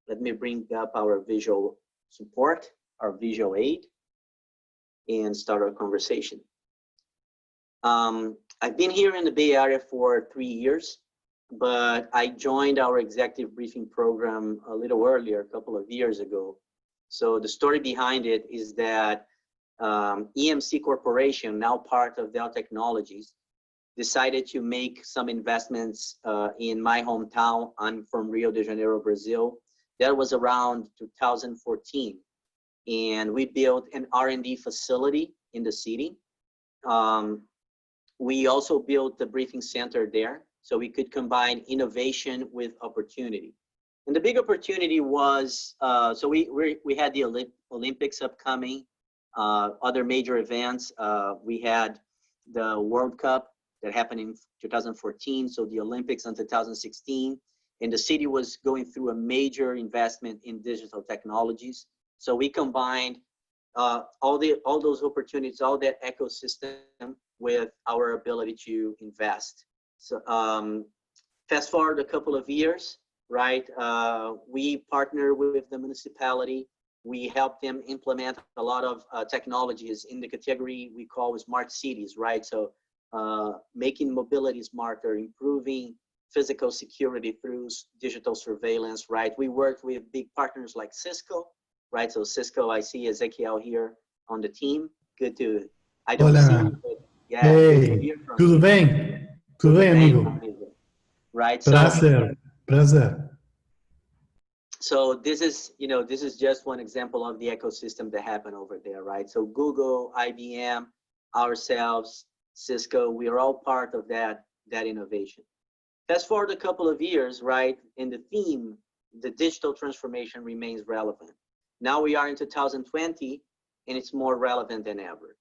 Let me bring up our visual support, our visual aid, and start our conversation. I've been here in the Bay Area for 3 years, but I joined our executive briefing program a little earlier, a couple of years ago. So the story behind it is that EMC Corporation, now part of Dell Technologies, decided to make some investments in my hometown. I'm from Rio de Janeiro, Brazil. That was around 2014. And we built an R&D facility in the city. We also built the briefing center there so we could combine innovation with opportunity. And the big opportunity was, so we had the Olympics upcoming, other major events. We had the World Cup that happened in 2014, so the Olympics in 2016. And the city was going through a major investment in digital technologies. So we combined all those opportunities, all that ecosystem with our ability to invest. So fast forward a couple of years, right? We partner with the municipality. We help them implement a lot of technologies in the category we call smart cities, right? So making mobility smarter, improving physical security through digital surveillance, right? We worked with big partners like Cisco, right? So Cisco, I see Ezequiel here on the team. Good to, I don't see you, but yeah, good to hear from tudo you. bem? Tudo bem, amigo? Right? Prazer. So this is, this is just one example of the ecosystem that happened over there, right? So Google, IBM, ourselves, Cisco, we are all part of that innovation. Fast forward a couple of years, right? And the theme, the digital transformation remains relevant. Now we are in 2020 and it's more relevant than ever,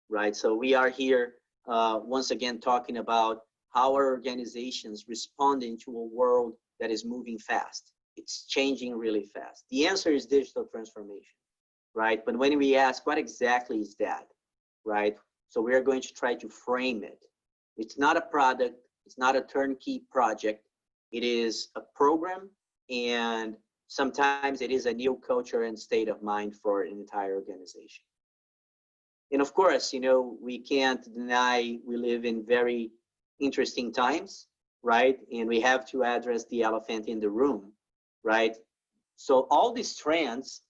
right? So we are here once again talking about how our organizations responding to a world that is moving fast. It's changing really fast. The answer is digital transformation, right? But when we ask what exactly is that, right? So we are going to try to frame it. It's not a product, it's not a turnkey project. It is a program, and sometimes it is a new culture and state of mind for an entire organization. And of course, we can't deny we live in very interesting times, right? And we have to address the elephant in the room, right? So all these trends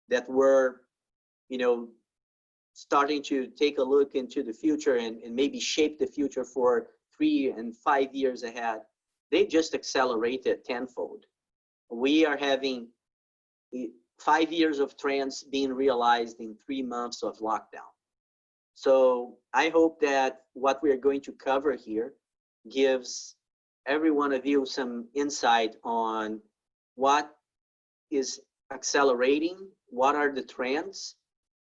that were, starting to take a look into the future and maybe shape the future for 3 and 5 years ahead, they just accelerated tenfold. We are having 5 years of trends being realized in 3 months of lockdown. So I hope that what we are going to cover here gives every one of you some insight on what is accelerating, what are the trends,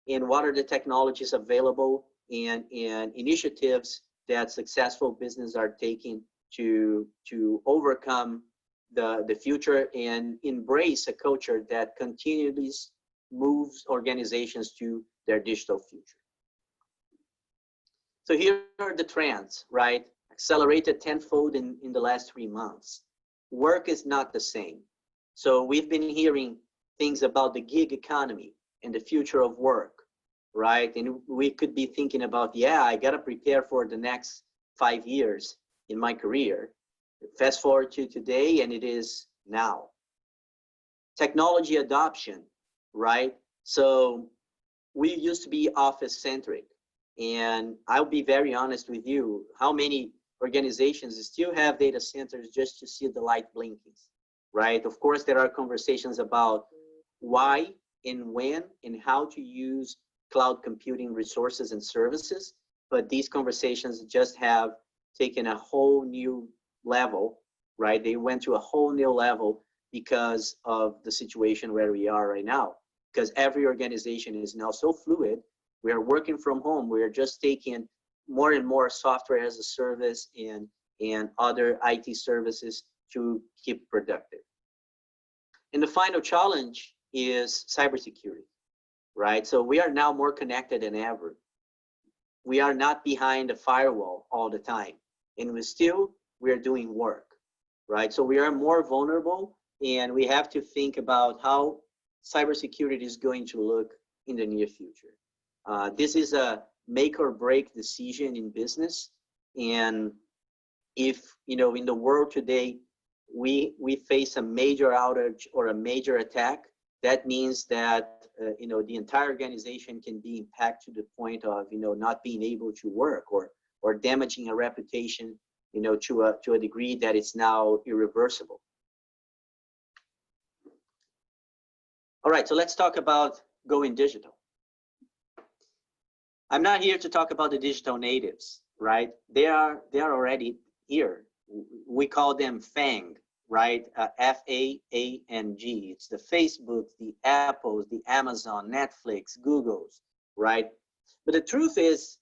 and what are the technologies available and initiatives that successful businesses are taking to overcome the future and embrace a culture that continually moves organizations to their digital future. So here are the trends, right? Accelerated tenfold in the last 3 months. Work is not the same. So we've been hearing things about the gig economy and the future of work, right? And we could be thinking about, yeah, I got to prepare for the next 5 years in my career. Fast forward to today, and it is now. Technology adoption, right? So we used to be office-centric, and I'll be very honest with you, how many organizations still have data centers just to see the light blinking, right? Of course, there are conversations about why and when and how to use cloud computing resources and services, but these conversations just have taken a whole new level, right? They went to a whole new level because of the situation where we are right now, because every organization is now so fluid. We are working from home. We are just taking more and more software as a service and other IT services to keep productive. And the final challenge is cybersecurity, right? So we are now more connected than ever. We are not behind a firewall all the time, and we are doing work, right? So we are more vulnerable and we have to think about how cybersecurity is going to look in the near future. This is a make or break decision in business, and if in the world today we face a major outage or a major attack, that means that the entire organization can be impacted to the point of not being able to work, or damaging a reputation to a degree that it's now irreversible. All right, so let's talk about going digital. I'm not here to talk about the digital natives, right? They are already here. We call them FANG, right? F-A-A-N-G. It's the Facebooks, the Apples, the Amazon, Netflix, Googles, right? But the truth is,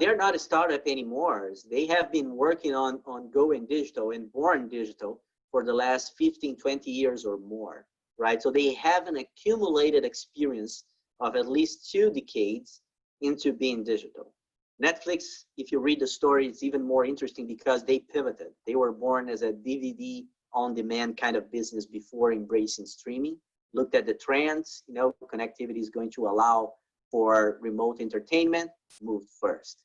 they're not a startup anymore. They have been working on going digital and born digital for the last 15, 20 years or more, right? So they have an accumulated experience of at least 2 decades into being digital. Netflix, if you read the story, it's even more interesting because they pivoted. They were born as a DVD on-demand kind of business before embracing streaming. Looked at the trends, connectivity is going to allow for remote entertainment, moved first.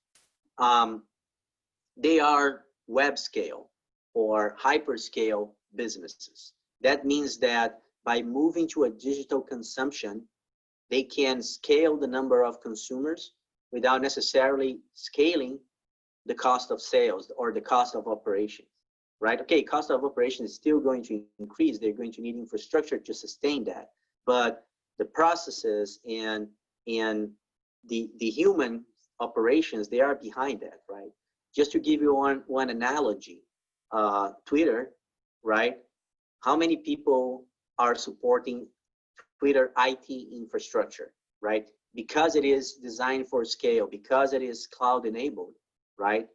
They are web scale or hyperscale businesses. That means that by moving to a digital consumption, they can scale the number of consumers without necessarily scaling the cost of sales or the cost of operations, right? Okay, cost of operation is still going to increase. They're going to need infrastructure to sustain that. But the processes and the human operations, they are behind that, right? Just to give you one analogy, Twitter, right? How many people are supporting Twitter IT infrastructure, right? Because it is designed for scale, because it is cloud enabled, right?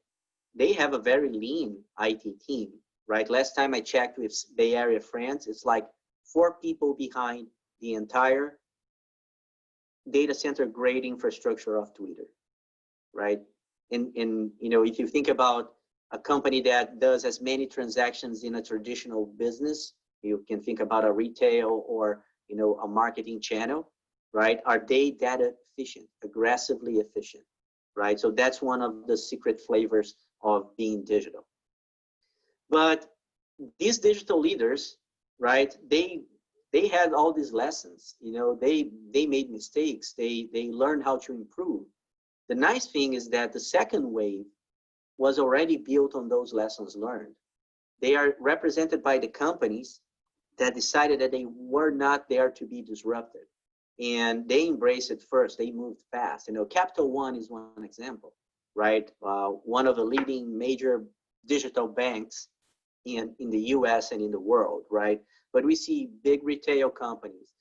They have a very lean IT team, right? Last time I checked with Bay Area friends, it's like 4 people behind the entire data center grade infrastructure of Twitter, right? And if you think about a company that does as many transactions in a traditional business, you can think about a retail or a marketing channel, right? Are they data efficient, aggressively efficient, right? So that's one of the secret flavors of being digital. But these digital leaders, right? They had all these lessons. They made mistakes. They learned how to improve. The nice thing is that the second wave was already built on those lessons learned. They are represented by the companies that decided that they were not there to be disrupted. And they embraced it first. They moved fast. Capital One is one example, right? One of the leading major digital banks in the US and in the world, right? But we see big retail companies,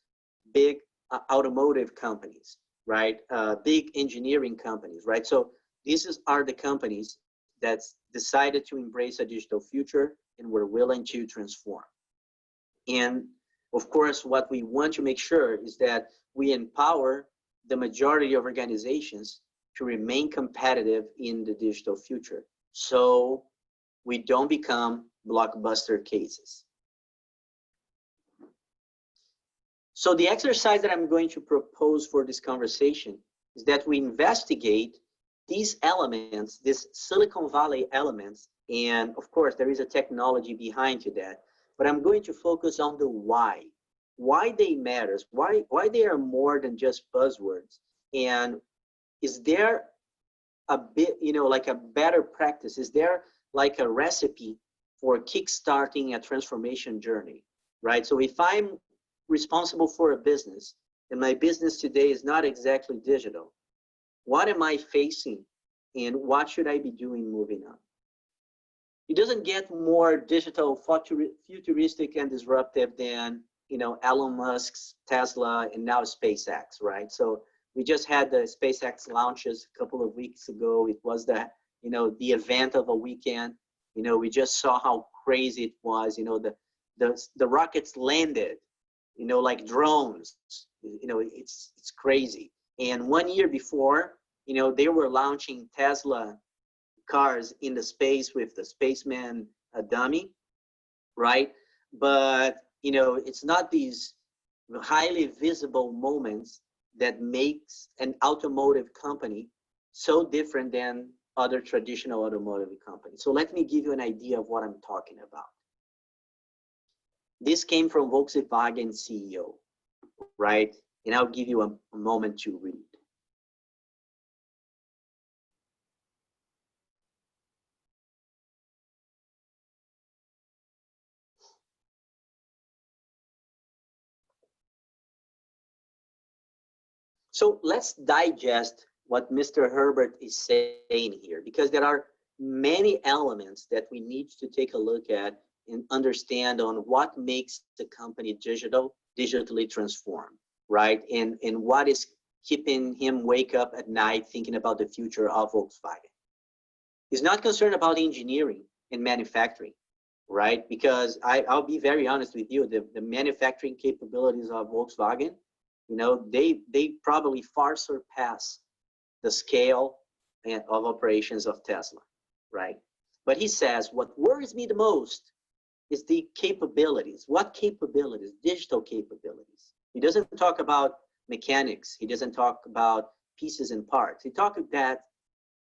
big automotive companies, right? Big engineering companies, right? So these are the companies that decided to embrace a digital future and were willing to transform. And of course, what we want to make sure is that we empower the majority of organizations to remain competitive in the digital future, so we don't become blockbuster cases. So the exercise that I'm going to propose for this conversation is that we investigate these elements, these Silicon Valley elements, and of course there is a technology behind to that, but I'm going to focus on the why they matters, why they are more than just buzzwords. And is there a bit, like a better practice? Is there like a recipe for kickstarting a transformation journey, right? So if I'm responsible for a business and my business today is not exactly digital, what am I facing and what should I be doing moving on? It doesn't get more digital, futuristic and disruptive than Elon Musk's Tesla and now SpaceX, right? So we just had the SpaceX launches a couple of weeks ago. It was the event of a weekend. We just saw how crazy it was. The rockets landed, like drones. It's crazy. And 1 year before, they were launching Tesla cars in the space with the spaceman dummy, right? But it's not these highly visible moments that makes an automotive company so different than other traditional automotive companies. So let me give you an idea of what I'm talking about. This came from Volkswagen CEO, right? And I'll give you a moment to read. So let's digest what Mr. Herbert is saying here, because there are many elements that we need to take a look at and understand on what makes the company digitally transformed, right? And what is keeping him wake up at night thinking about the future of Volkswagen. He's not concerned about engineering and manufacturing, right? Because I'll be very honest with you, the manufacturing capabilities of Volkswagen, they probably far surpass the scale of operations of Tesla, right? But he says, what worries me the most is the capabilities. What capabilities? Digital capabilities. He doesn't talk about mechanics. He doesn't talk about pieces and parts. He talks that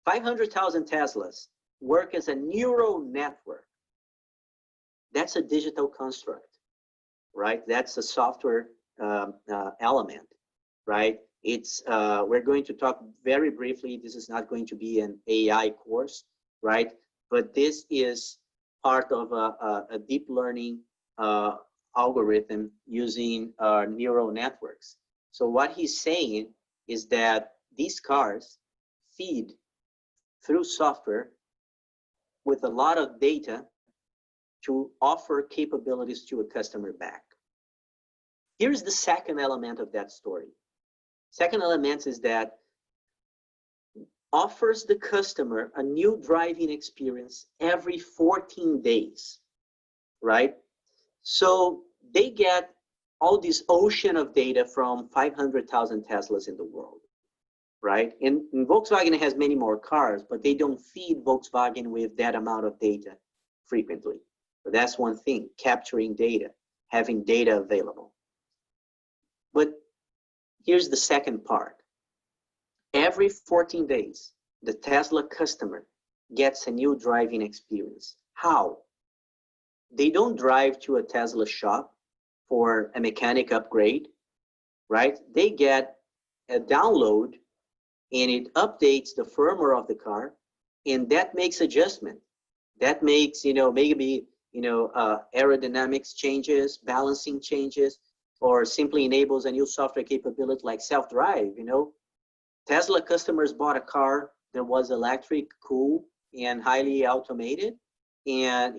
500,000 Teslas work as a neural network. That's a digital construct, right? That's a software element, right? It's we're going to talk very briefly. This is not going to be an AI course, right? But this is part of a deep learning algorithm using neural networks. So what he's saying is that these cars feed through software with a lot of data to offer capabilities to a customer back. Here's the second element of that story. Second element is that offers the customer a new driving experience every 14 days, right? So they get all this ocean of data from 500,000 Teslas in the world, right? And Volkswagen has many more cars, but they don't feed Volkswagen with that amount of data frequently. But that's one thing, capturing data, having data available. But here's the second part. Every 14 days, the Tesla customer gets a new driving experience. How? They don't drive to a Tesla shop for a mechanic upgrade, right? They get a download and it updates the firmware of the car, and that makes adjustment. That makes, maybe, aerodynamics changes, balancing changes, or simply enables a new software capability like self-drive, Tesla customers bought a car that was electric, cool, and highly automated. And,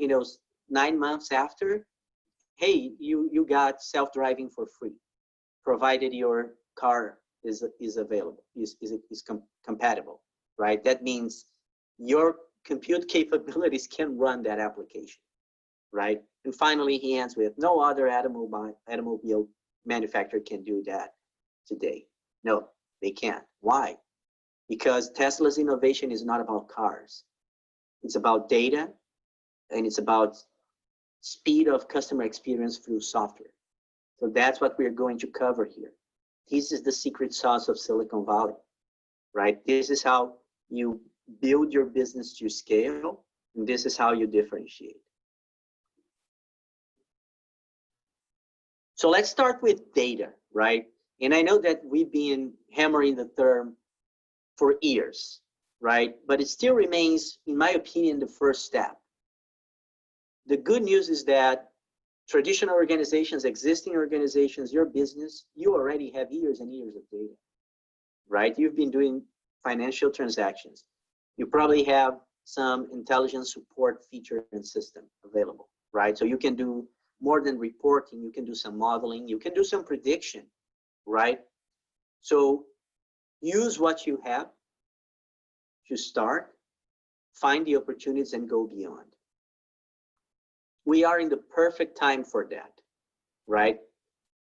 9 months after, hey, you got self-driving for free, provided your car is available, is compatible, right? That means your compute capabilities can run that application, right? And finally, he ends with, no other automobile manufacturer can do that today. No, they can't. Why? Because Tesla's innovation is not about cars. It's about data, and it's about speed of customer experience through software. So that's what we're going to cover here. This is the secret sauce of Silicon Valley, right? This is how you build your business to scale, and this is how you differentiate. So let's start with data, right? And I know that we've been hammering the term for years, right? But it still remains, in my opinion, the first step. The good news is that traditional organizations, existing organizations, your business, you already have years and years of data, right? You've been doing financial transactions. You probably have some intelligence support feature and system available, right? So you can do more than reporting, you can do some modeling, you can do some prediction, right? So use what you have to start, find the opportunities, and go beyond. We are in the perfect time for that, right?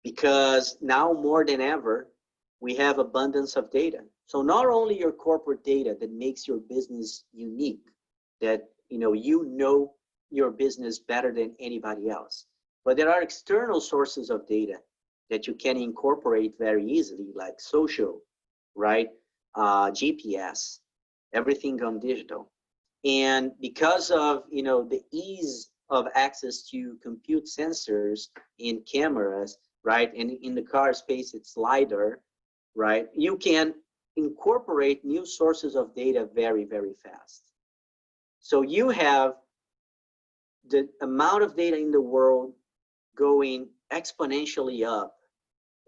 Because now more than ever, we have abundance of data. So not only your corporate data that makes your business unique, that you know your business better than anybody else, But there are external sources of data that you can incorporate very easily, like social, right? GPS, everything gone digital. And because of the ease of access to compute sensors in cameras, right? And in the car space, it's LiDAR, right? You can incorporate new sources of data very, very fast. So you have the amount of data in the world going exponentially up,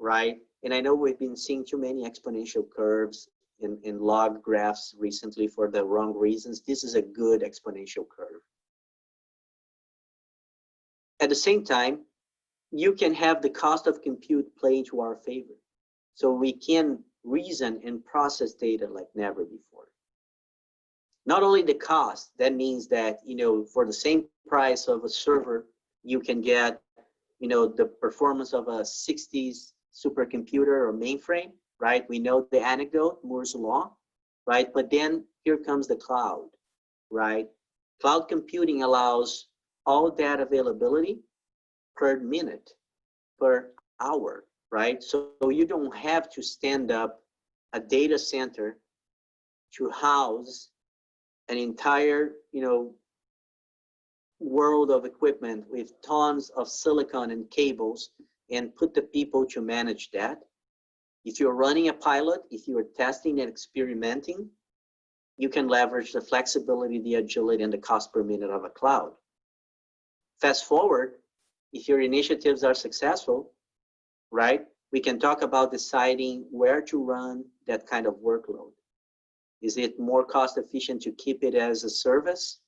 right? And I know we've been seeing too many exponential curves in log graphs recently for the wrong reasons. This is a good exponential curve. At the same time, you can have the cost of compute play into our favor. So we can reason and process data like never before. Not only the cost, that means that, for the same price of a server, you can get, the performance of a 60s supercomputer or mainframe, right? We know the anecdote, Moore's law, right? But then here comes the cloud, right? Cloud computing allows all that availability per minute, per hour, right? So you don't have to stand up a data center to house an entire, world of equipment with tons of silicon and cables and put the people to manage that. If you're running a pilot, if you're testing and experimenting, you can leverage the flexibility, the agility, and the cost per minute of a cloud. Fast forward, if your initiatives are successful, right, we can talk about deciding where to run that kind of workload. Is it more cost efficient to keep it as a service,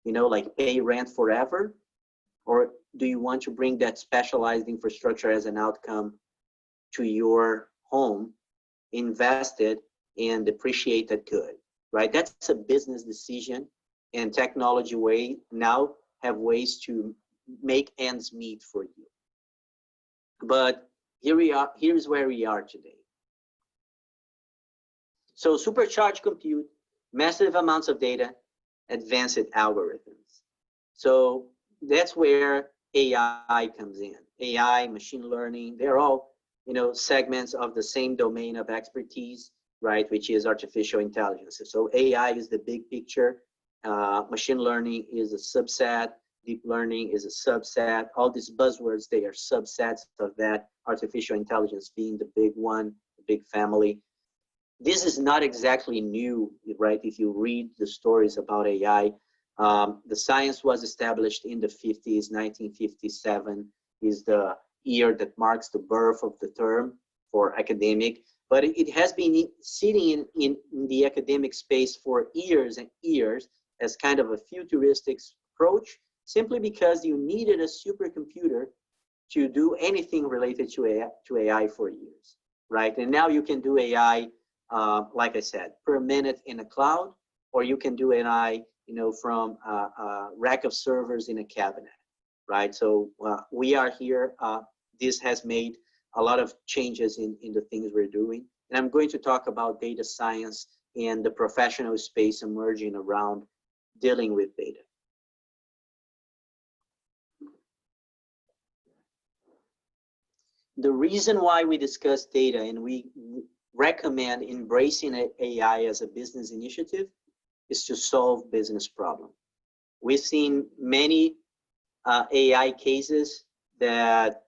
like pay rent forever? Or do you want to bring that specialized infrastructure as an outcome to your home, invested and depreciated good, right? That's a business decision, and technology now have ways to make ends meet for you. But here's where we are today. So supercharged compute, massive amounts of data, advanced algorithms. So that's where AI comes in. AI, machine learning, they're all, segments of the same domain of expertise, right, which is artificial intelligence. So AI is the big picture. Machine learning is a subset. Deep learning is a subset. All these buzzwords, they are subsets of that, artificial intelligence being the big one, the big family. This is not exactly new, right? If you read the stories about AI, the science was established in the 50s, 1957 is the year that marks the birth of the term for academic, but it has been sitting in the academic space for years and years as kind of a futuristic approach, simply because you needed a supercomputer to do anything related to AI for years, right? And now you can do AI, like I said, per minute in a cloud, or you can do AI, from a rack of servers in a cabinet, right? So we are here. This has made a lot of changes in the things we're doing. And I'm going to talk about data science and the professional space emerging around dealing with data. The reason why we discuss data and we recommend embracing AI as a business initiative is to solve business problems. We've seen many AI cases that,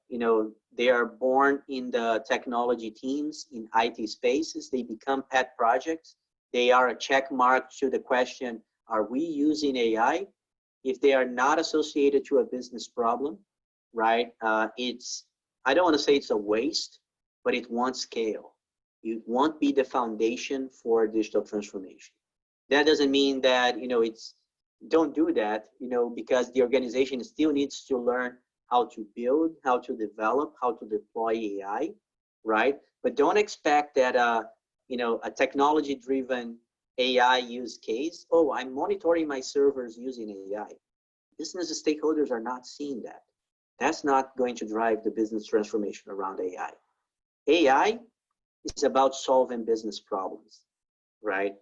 they are born in the technology teams in IT spaces. They become pet projects. They are a check mark to the question, are we using AI? If they are not associated to a business problem, right? I don't want to say it's a waste, but it won't scale. It won't be the foundation for digital transformation. That doesn't mean that, don't do that, because the organization still needs to learn how to build, how to develop, how to deploy AI, right? But don't expect that, a technology-driven AI use case, oh, I'm monitoring my servers using AI. Business stakeholders are not seeing that. That's not going to drive the business transformation around AI. AI is about solving business problems, right?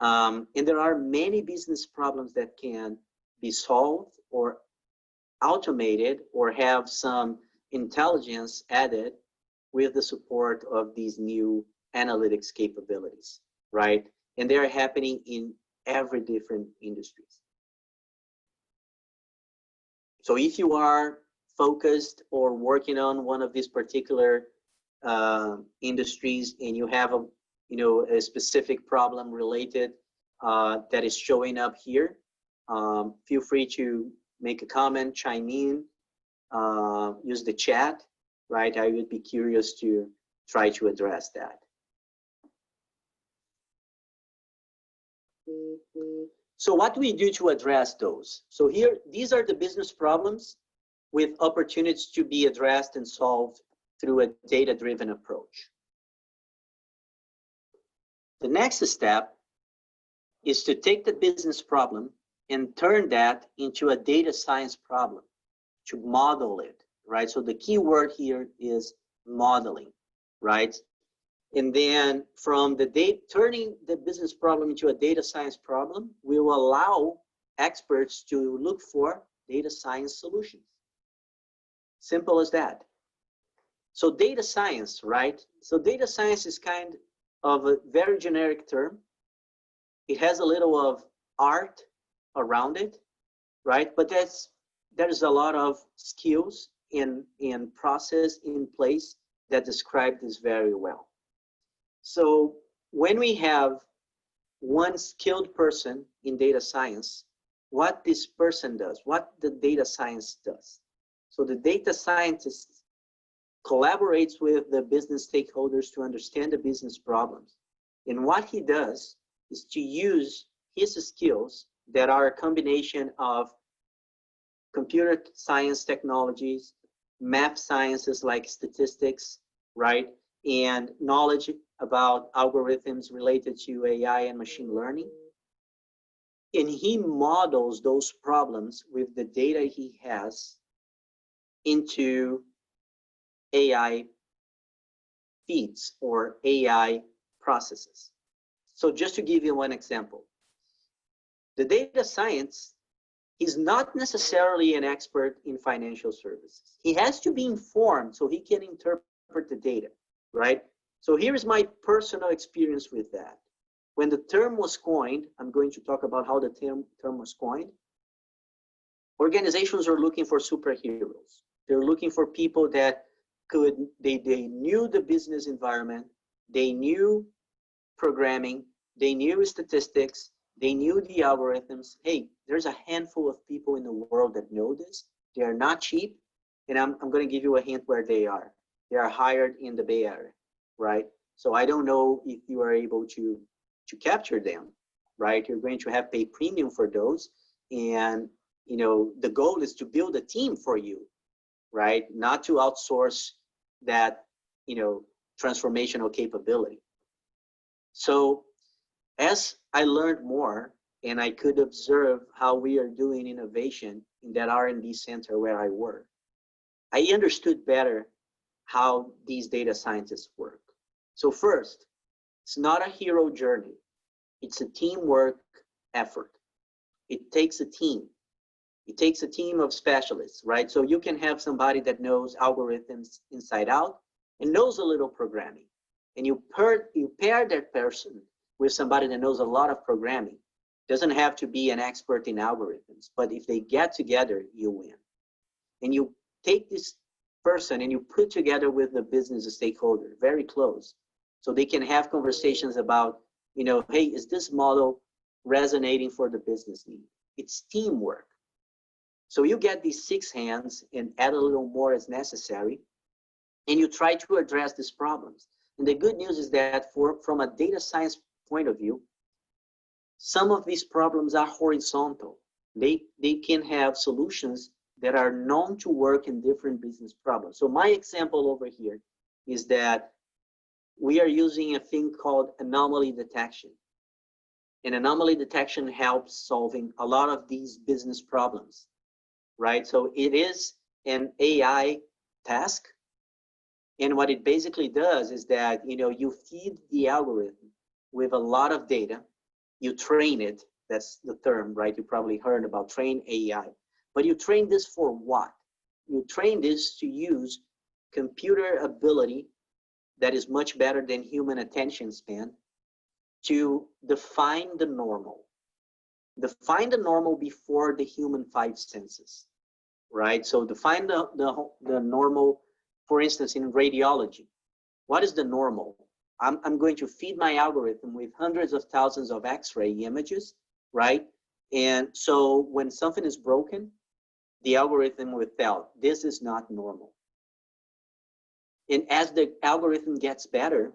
And there are many business problems that can be solved or automated or have some intelligence added with the support of these new analytics capabilities, right? And they're happening in every different industries. So if you are focused or working on one of these particular industries and you have a specific problem related that is showing up here, feel free to make a comment, chime in, use the chat, right? I would be curious to try to address that. So what do we do to address those? So here, these are the business problems with opportunities to be addressed and solved through a data-driven approach. The next step is to take the business problem and turn that into a data science problem, to model it, right? So the key word here is modeling, right? And then from the turning the business problem into a data science problem, we will allow experts to look for data science solutions. Simple as that. So data science, right? So data science is kind of a very generic term. It has a little of art around it, right? But there's a lot of skills and process in place that describe this very well. So when we have one skilled person in data science, what this person does, what the data science does. So the data scientist collaborates with the business stakeholders to understand the business problems. And what he does is to use his skills that are a combination of computer science technologies, math sciences like statistics, right? And knowledge about algorithms related to AI and machine learning. And he models those problems with the data he has into AI feeds or AI processes. So just to give you one example, the data science is not necessarily an expert in financial services. He has to be informed so he can interpret the data, right? So here's my personal experience with that. When the term was coined, I'm going to talk about how the term was coined. Organizations are looking for superheroes. They're looking for people that they knew the business environment, they knew programming, they knew statistics, they knew the algorithms. Hey, there's a handful of people in the world that know this. They are not cheap. And I'm going to give you a hint where they are. They are hired in the Bay Area, right? So I don't know if you are able to capture them, right? You're going to have pay premium for those. And, the goal is to build a team for you, right? Not to outsource that, transformational capability. So as I learned more and I could observe how we are doing innovation in that R&D center where I work, I understood better how these data scientists work. So first, it's not a hero journey. It's a teamwork effort. It takes a team. It takes a team of specialists, right? So you can have somebody that knows algorithms inside out and knows a little programming. And you pair that person with somebody that knows a lot of programming. Doesn't have to be an expert in algorithms, but if they get together, you win. And you take this person and you put together with the business stakeholder very close, so they can have conversations about, hey, is this model resonating for the business need? It's teamwork. So you get these 6 hands and add a little more as necessary, and you try to address these problems. And the good news is that from a data science point of view, some of these problems are horizontal. They can have solutions that are known to work in different business problems. So my example over here is that we are using a thing called anomaly detection. And anomaly detection helps solving a lot of these business problems, right? So it is an AI task. And what it basically does is that, you feed the algorithm with a lot of data, you train it, that's the term, right? You probably heard about train AI. But you train this for what? You train this to use computer ability that is much better than human attention span to define the normal. Define the normal before the human five senses, right? So define the normal, for instance, in radiology. What is the normal? I'm going to feed my algorithm with hundreds of thousands of X-ray images, right? And so when something is broken, the algorithm will tell, this is not normal. And as the algorithm gets better,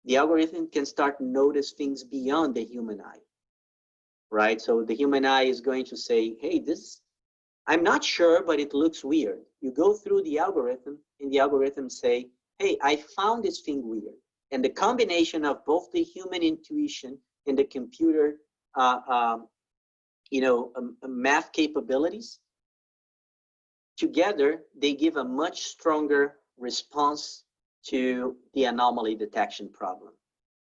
the algorithm can start to notice things beyond the human eye, right? So the human eye is going to say, hey, this, I'm not sure, but it looks weird. You go through the algorithm and the algorithm say, hey, I found this thing weird. And the combination of both the human intuition and the computer, math capabilities, together, they give a much stronger response to the anomaly detection problem,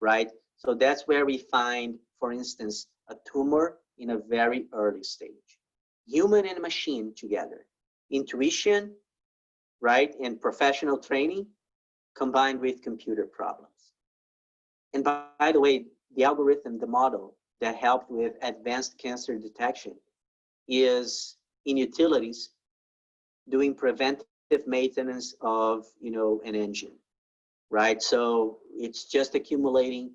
right? So that's where we find, for instance, a tumor in a very early stage. Human and machine together. Intuition, right, and professional training combined with computer problems. And by the way, the algorithm, the model that helped with advanced cancer detection is in utilities doing preventive maintenance of, an engine, right? So it's just accumulating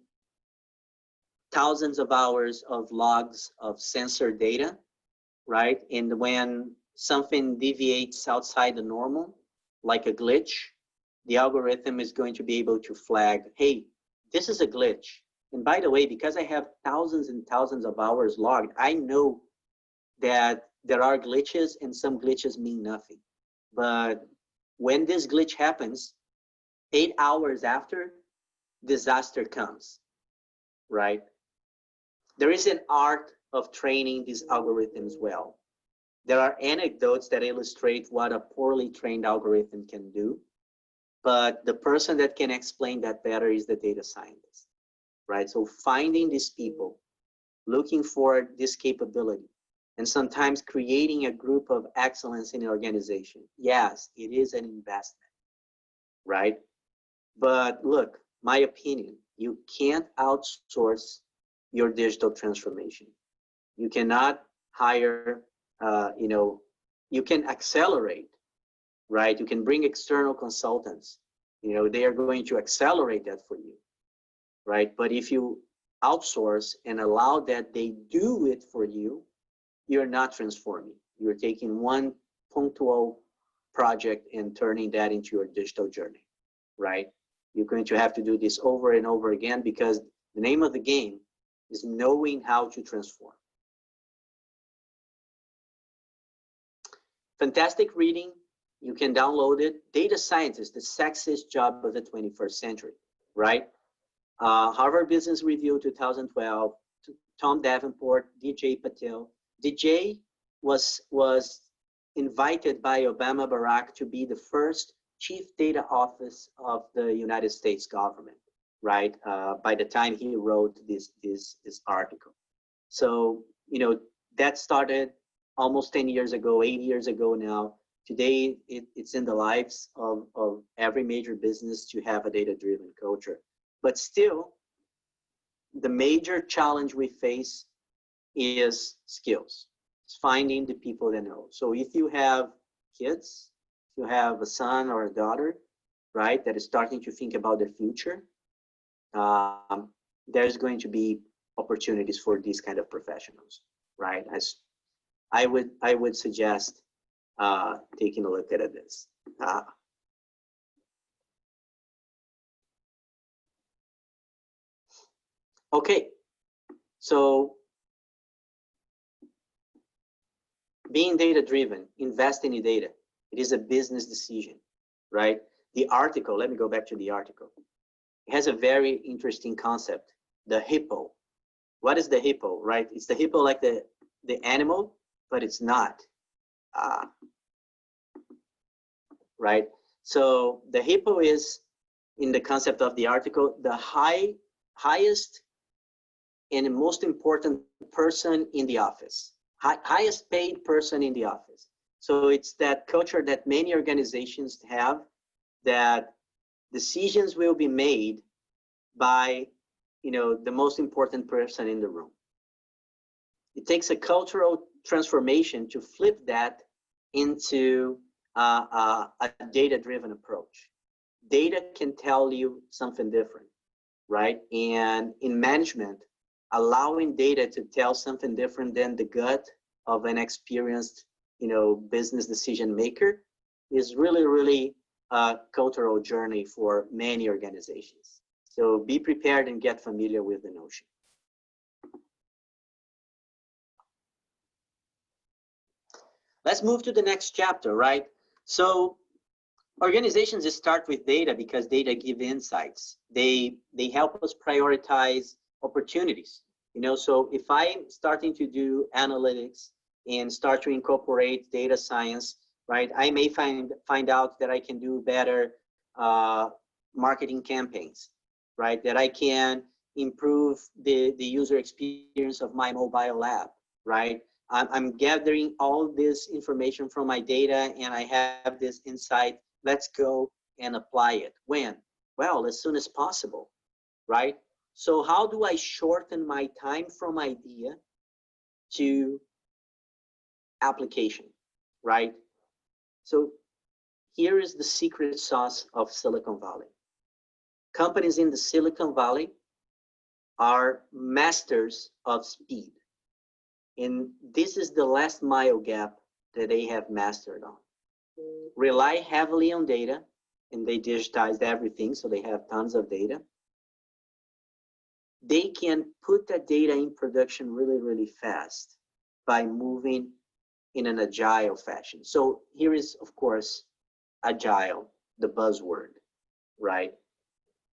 thousands of hours of logs of sensor data, right? And when something deviates outside the normal, like a glitch, the algorithm is going to be able to flag, hey, this is a glitch. And by the way, because I have thousands and thousands of hours logged, I know that there are glitches and some glitches mean nothing. But when this glitch happens, 8 hours after, disaster comes, right? There is an art of training these algorithms well. There are anecdotes that illustrate what a poorly trained algorithm can do, but the person that can explain that better is the data scientist, right? So finding these people, looking for this capability, and sometimes creating a group of excellence in an organization. Yes, it is an investment, right? But look, my opinion, you can't outsource your digital transformation. You cannot hire, you can accelerate, right? You can bring external consultants. They are going to accelerate that for you, right? But if you outsource and allow that they do it for you, you're not transforming. You're taking one punctual project and turning that into your digital journey, right? You're going to have to do this over and over again because the name of the game is knowing how to transform. Fantastic reading. You can download it. Data Scientist, the sexiest job of the 21st century, right? Harvard Business Review 2012, Tom Davenport, DJ Patel. DJ was invited by Obama Barack to be the first chief data office of the United States government, right? By the time he wrote this article. So, that started almost 10 years ago, 8 years ago now. Today, it's in the lives of every major business to have a data-driven culture. But still, the major challenge we face is skills. It's finding the people that know. So if you have kids, if you have a son or a daughter, right, that is starting to think about their future, there's going to be opportunities for these kind of professionals, right? As I would suggest taking a look at this. Okay, so being data-driven, investing in data, it is a business decision, right? The article, let me go back to the article. It has a very interesting concept, the hippo. What is the hippo, right? It's the hippo like the animal, but it's not, right? So the hippo is, in the concept of the article, the highest and most important person in the office. highest paid person in the office. So it's that culture that many organizations have, that decisions will be made by, the most important person in the room. It takes a cultural transformation to flip that into a data-driven approach. Data can tell you something different, right? And in management, allowing data to tell something different than the gut of an experienced, business decision maker is really, really a cultural journey for many organizations. So be prepared and get familiar with the notion. Let's move to the next chapter, right? So organizations start with data because data give insights. They help us prioritize opportunities. So if I'm starting to do analytics and start to incorporate data science, right, I may find out that I can do better marketing campaigns, right? That I can improve the user experience of my mobile app, right? I'm gathering all this information from my data and I have this insight. Let's go and apply it. When? Well, as soon as possible, right? So how do I shorten my time from idea to application, right? So here is the secret sauce of Silicon Valley. Companies in the Silicon Valley are masters of speed. And this is the last mile gap that they have mastered on. Rely heavily on data, and they digitized everything, so they have tons of data. They can put that data in production really, really fast by moving in an agile fashion. So here is, of course, agile, the buzzword, right?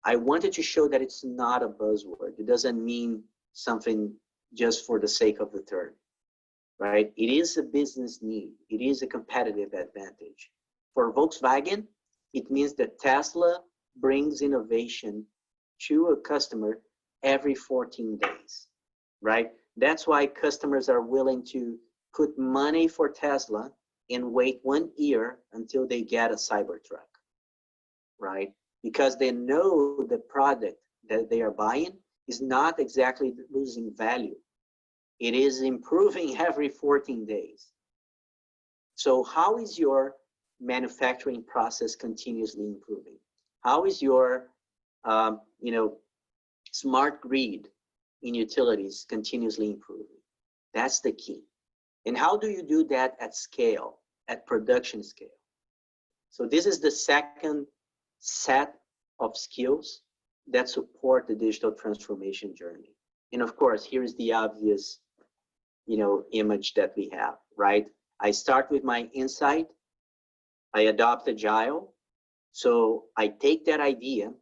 I wanted to show that it's not a buzzword. It doesn't mean something just for the sake of the term, right? It is a business need. It is a competitive advantage. For Volkswagen, it means that Tesla brings innovation to a customer every 14 days, right? That's why customers are willing to put money for Tesla and wait 1 year until they get a Cybertruck, right? Because they know the product that they are buying is not exactly losing value. It is improving every 14 days. So how is your manufacturing process continuously improving? How is your smart grid in utilities continuously improving? That's the key. And how do you do that at scale, at production scale? So this is the second set of skills that support the digital transformation journey. And of course, here is the obvious, image that we have, right? I start with my insight. I adopt agile. So I take that idea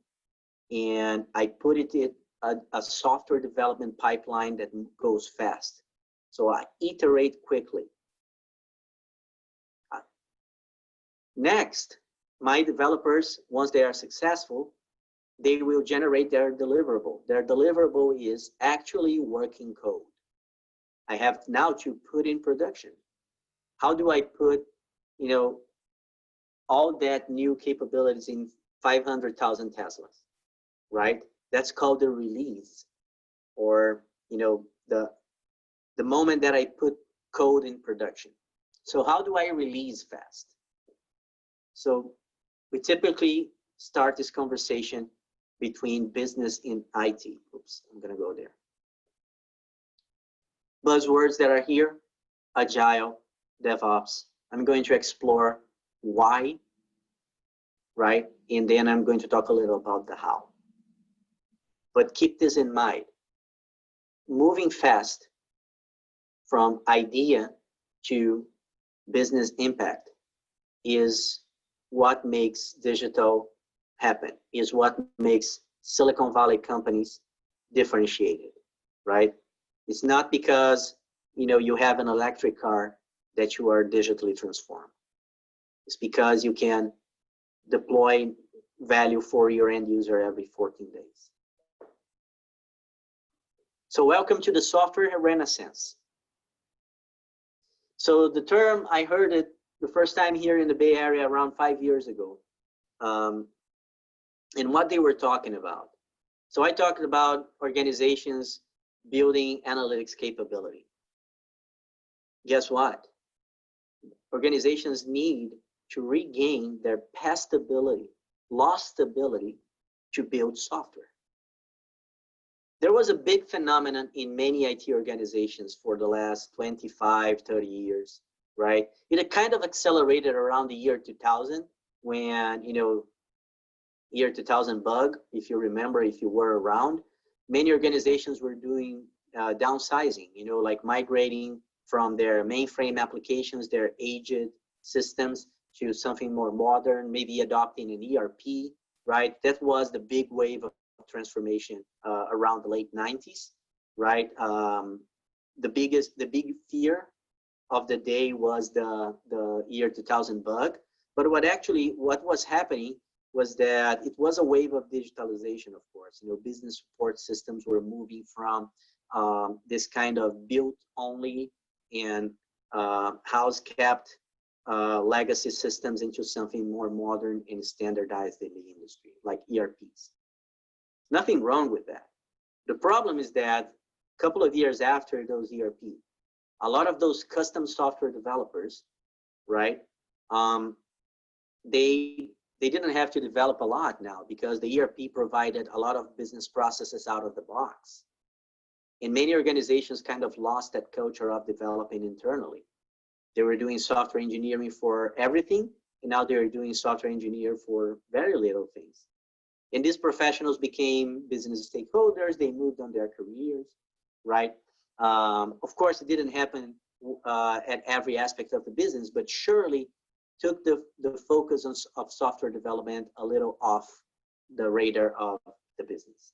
and I put it in a software development pipeline that goes fast. So I iterate quickly. Next, my developers, once they are successful, they will generate their deliverable. Their deliverable is actually working code. I have now to put in production. How do I put, all that new capabilities in 500,000 Teslas, right? That's called the release, or, the moment that I put code in production. So how do I release fast? So we typically start this conversation between business and IT. Oops, I'm gonna go there. Buzzwords that are here: agile, DevOps. I'm going to explore why, right? And then I'm going to talk a little about the how. But keep this in mind. Moving fast from idea to business impact is what makes digital happen, is what makes Silicon Valley companies differentiated, right? It's not because, you have an electric car that you are digitally transformed. It's because you can deploy value for your end user every 14 days. So welcome to the software renaissance. So the term, I heard it the first time here in the Bay Area around 5 years ago. And what they were talking about. So I talked about organizations building analytics capability. Guess what? Organizations need to regain their past ability, lost ability to build software. There was a big phenomenon in many IT organizations for the last 25, 30 years, right? It kind of accelerated around the year 2000 when, year 2000 bug, if you remember, if you were around, many organizations were doing downsizing, like migrating from their mainframe applications, their aged systems, to something more modern, maybe adopting an ERP, right? That was the big wave of transformation around the late 90s, right? The big fear of the day was the year 2000 bug. But what was happening was that it was a wave of digitalization, of course. Business support systems were moving from this kind of built only and house kept legacy systems into something more modern and standardized in the industry, like ERPs. Nothing wrong with that. The problem is that a couple of years after those ERP, a lot of those custom software developers, right, they didn't have to develop a lot now because the ERP provided a lot of business processes out of the box. And many organizations kind of lost that culture of developing internally. They were doing software engineering for everything, and now they're doing software engineer for very little things. And these professionals became business stakeholders. They moved on their careers, right? Of course, it didn't happen at every aspect of the business, but surely took the focus of software development a little off the radar of the business.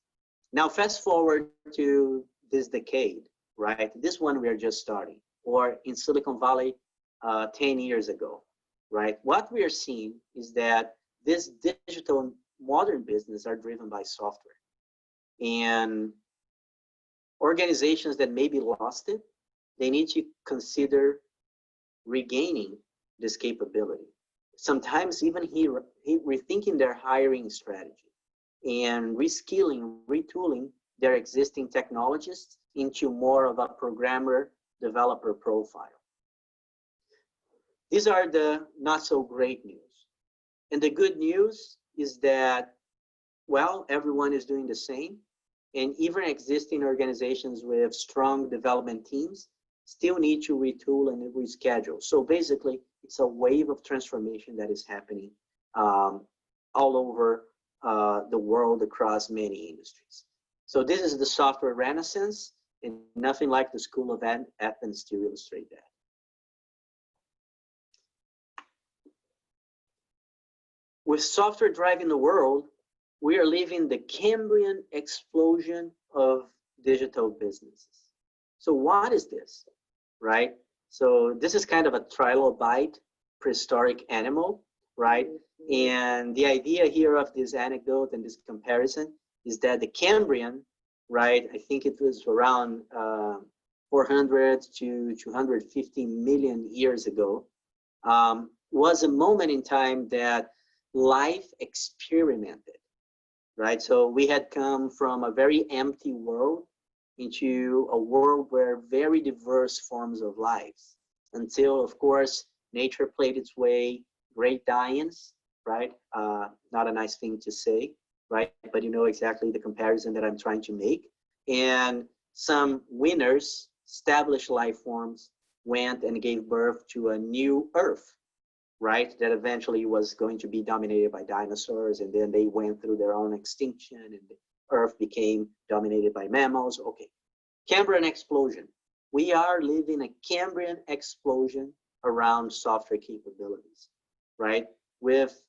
Now, fast forward to this decade, right? This one we are just starting, or in Silicon Valley 10 years ago, right? What we are seeing is that this digital modern business are driven by software. And organizations that maybe lost it, they need to consider regaining this capability. Sometimes even rethinking their hiring strategy and reskilling, retooling their existing technologists into more of a programmer developer profile. These are the not so great news. And the good news is that, well, everyone is doing the same. And even existing organizations with strong development teams still need to retool and reschedule. So basically, it's a wave of transformation that is happening all over the world across many industries. So this is the software renaissance, and nothing like the School of Athens to illustrate that. With software driving the world, we are living the Cambrian explosion of digital businesses. So what is this, right? So this is kind of a trilobite prehistoric animal, right? And the idea here of this anecdote and this comparison is that the Cambrian, right, I think it was around 400 to 250 million years ago, was a moment in time that life experimented, right? So we had come from a very empty world into a world where very diverse forms of lives, until, of course, nature played its way, great giants, right? Not a nice thing to say, right? But you know exactly the comparison that I'm trying to make. And some winners, established life forms, went and gave birth to a new Earth, right? That eventually was going to be dominated by dinosaurs, and then they went through their own extinction, and the Earth became dominated by mammals. Okay, Cambrian explosion. We are living a Cambrian explosion around software capabilities, right? With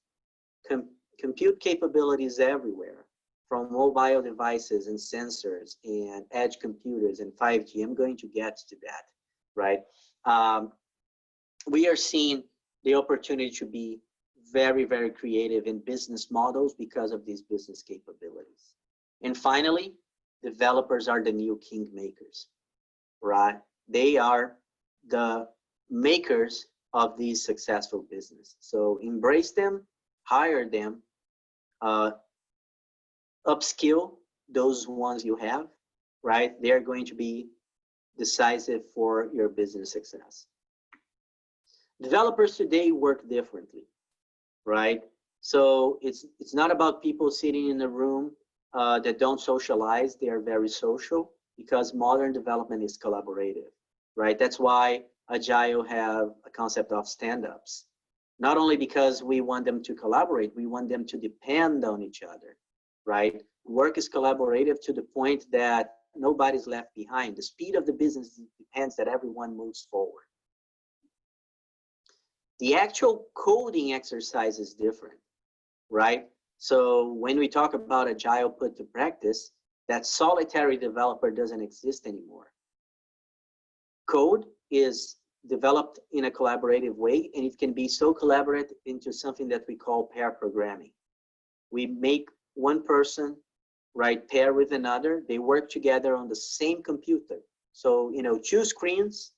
compute capabilities everywhere, from mobile devices and sensors and edge computers and 5G. I'm going to get to that, right? We are seeing the opportunity to be very, very creative in business models because of these business capabilities. And finally, developers are the new kingmakers, right? They are the makers of these successful business. So embrace them, hire them, upskill those ones you have, right? They're going to be decisive for your business success. Developers today work differently, right? So it's not about people sitting in a room that don't socialize. They are very social because modern development is collaborative, right? That's why Agile have a concept of stand-ups. Not only because we want them to collaborate, we want them to depend on each other, right? Work is collaborative to the point that nobody's left behind. The speed of the business depends that everyone moves forward. The actual coding exercise is different, right? So when we talk about Agile put to practice, that solitary developer doesn't exist anymore. Code is developed in a collaborative way, and it can be so collaborative into something that we call pair programming. We make one person, right, pair with another. They work together on the same computer. So, you know, 2 screens,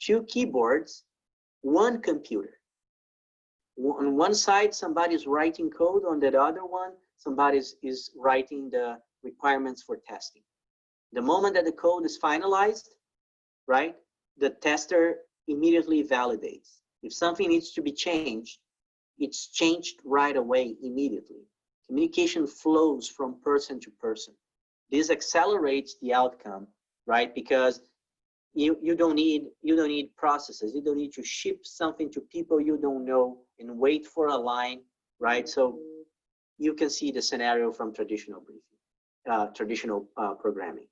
2 keyboards, 1 computer. On one side, somebody's writing code. On the other one, somebody is writing the requirements for testing. The moment that the code is finalized, right, the tester immediately validates. If something needs to be changed, it's changed right away, immediately. Communication flows from person to person. This accelerates the outcome, right? Because you don't need processes. You don't need to ship something to people you don't know and wait for a line, right? So you can see the scenario from traditional briefing, traditional programming.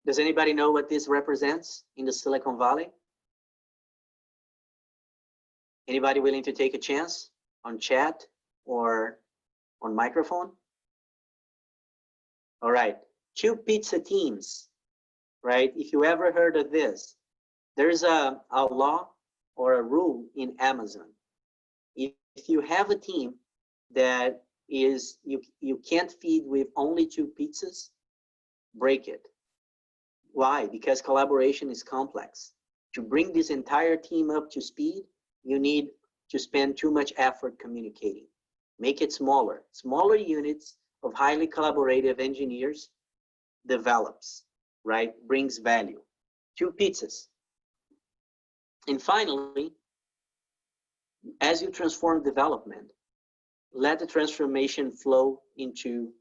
Does anybody know what this represents in the Silicon Valley? Anybody willing to take a chance on chat or on microphone? All right, 2 pizza teams, right? If you ever heard of this, there's a law or a rule in Amazon. If you have a team that is, you can't feed with only 2 pizzas, break it. Why? Because collaboration is complex. To bring this entire team up to speed, you need to spend too much effort communicating. Make it smaller. Smaller units of highly collaborative engineers develops, right? Brings value. 2 pizzas. And finally, as you transform development, let the transformation flow into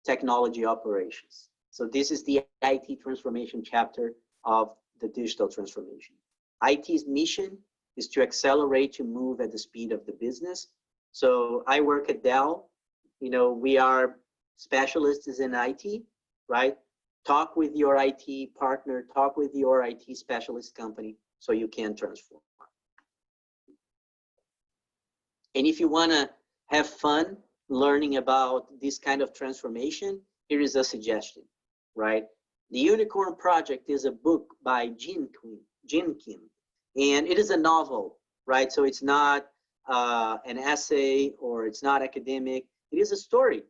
technology operations. So this is the IT transformation chapter of the digital transformation. IT's mission is to accelerate, to move at the speed of the business. So I work at Dell. You know, we are specialists in IT, right? Talk with your IT partner, talk with your IT specialist company so you can transform. And if you want to have fun learning about this kind of transformation, here is a suggestion, right? The Unicorn Project is a book by Jin Kim, and it is a novel, right? So it's not an essay or it's not academic. It is a story,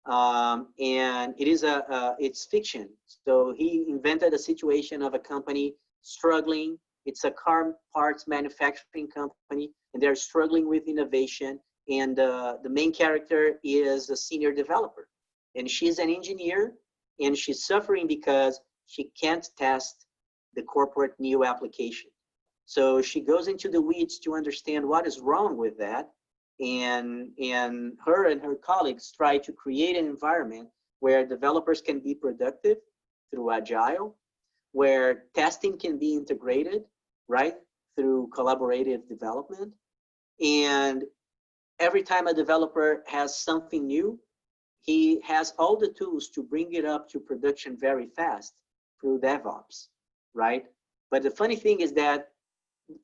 and it is it's fiction. So he invented a situation of a company struggling. It's a car parts manufacturing company, and they're struggling with innovation. And the main character is a senior developer, and she's an engineer, and she's suffering because she can't test the corporate new application. So she goes into the weeds to understand what is wrong with that. And her and her colleagues try to create an environment where developers can be productive through Agile, where testing can be integrated, right, through collaborative development. And every time a developer has something new, he has all the tools to bring it up to production very fast through DevOps, right? But the funny thing is that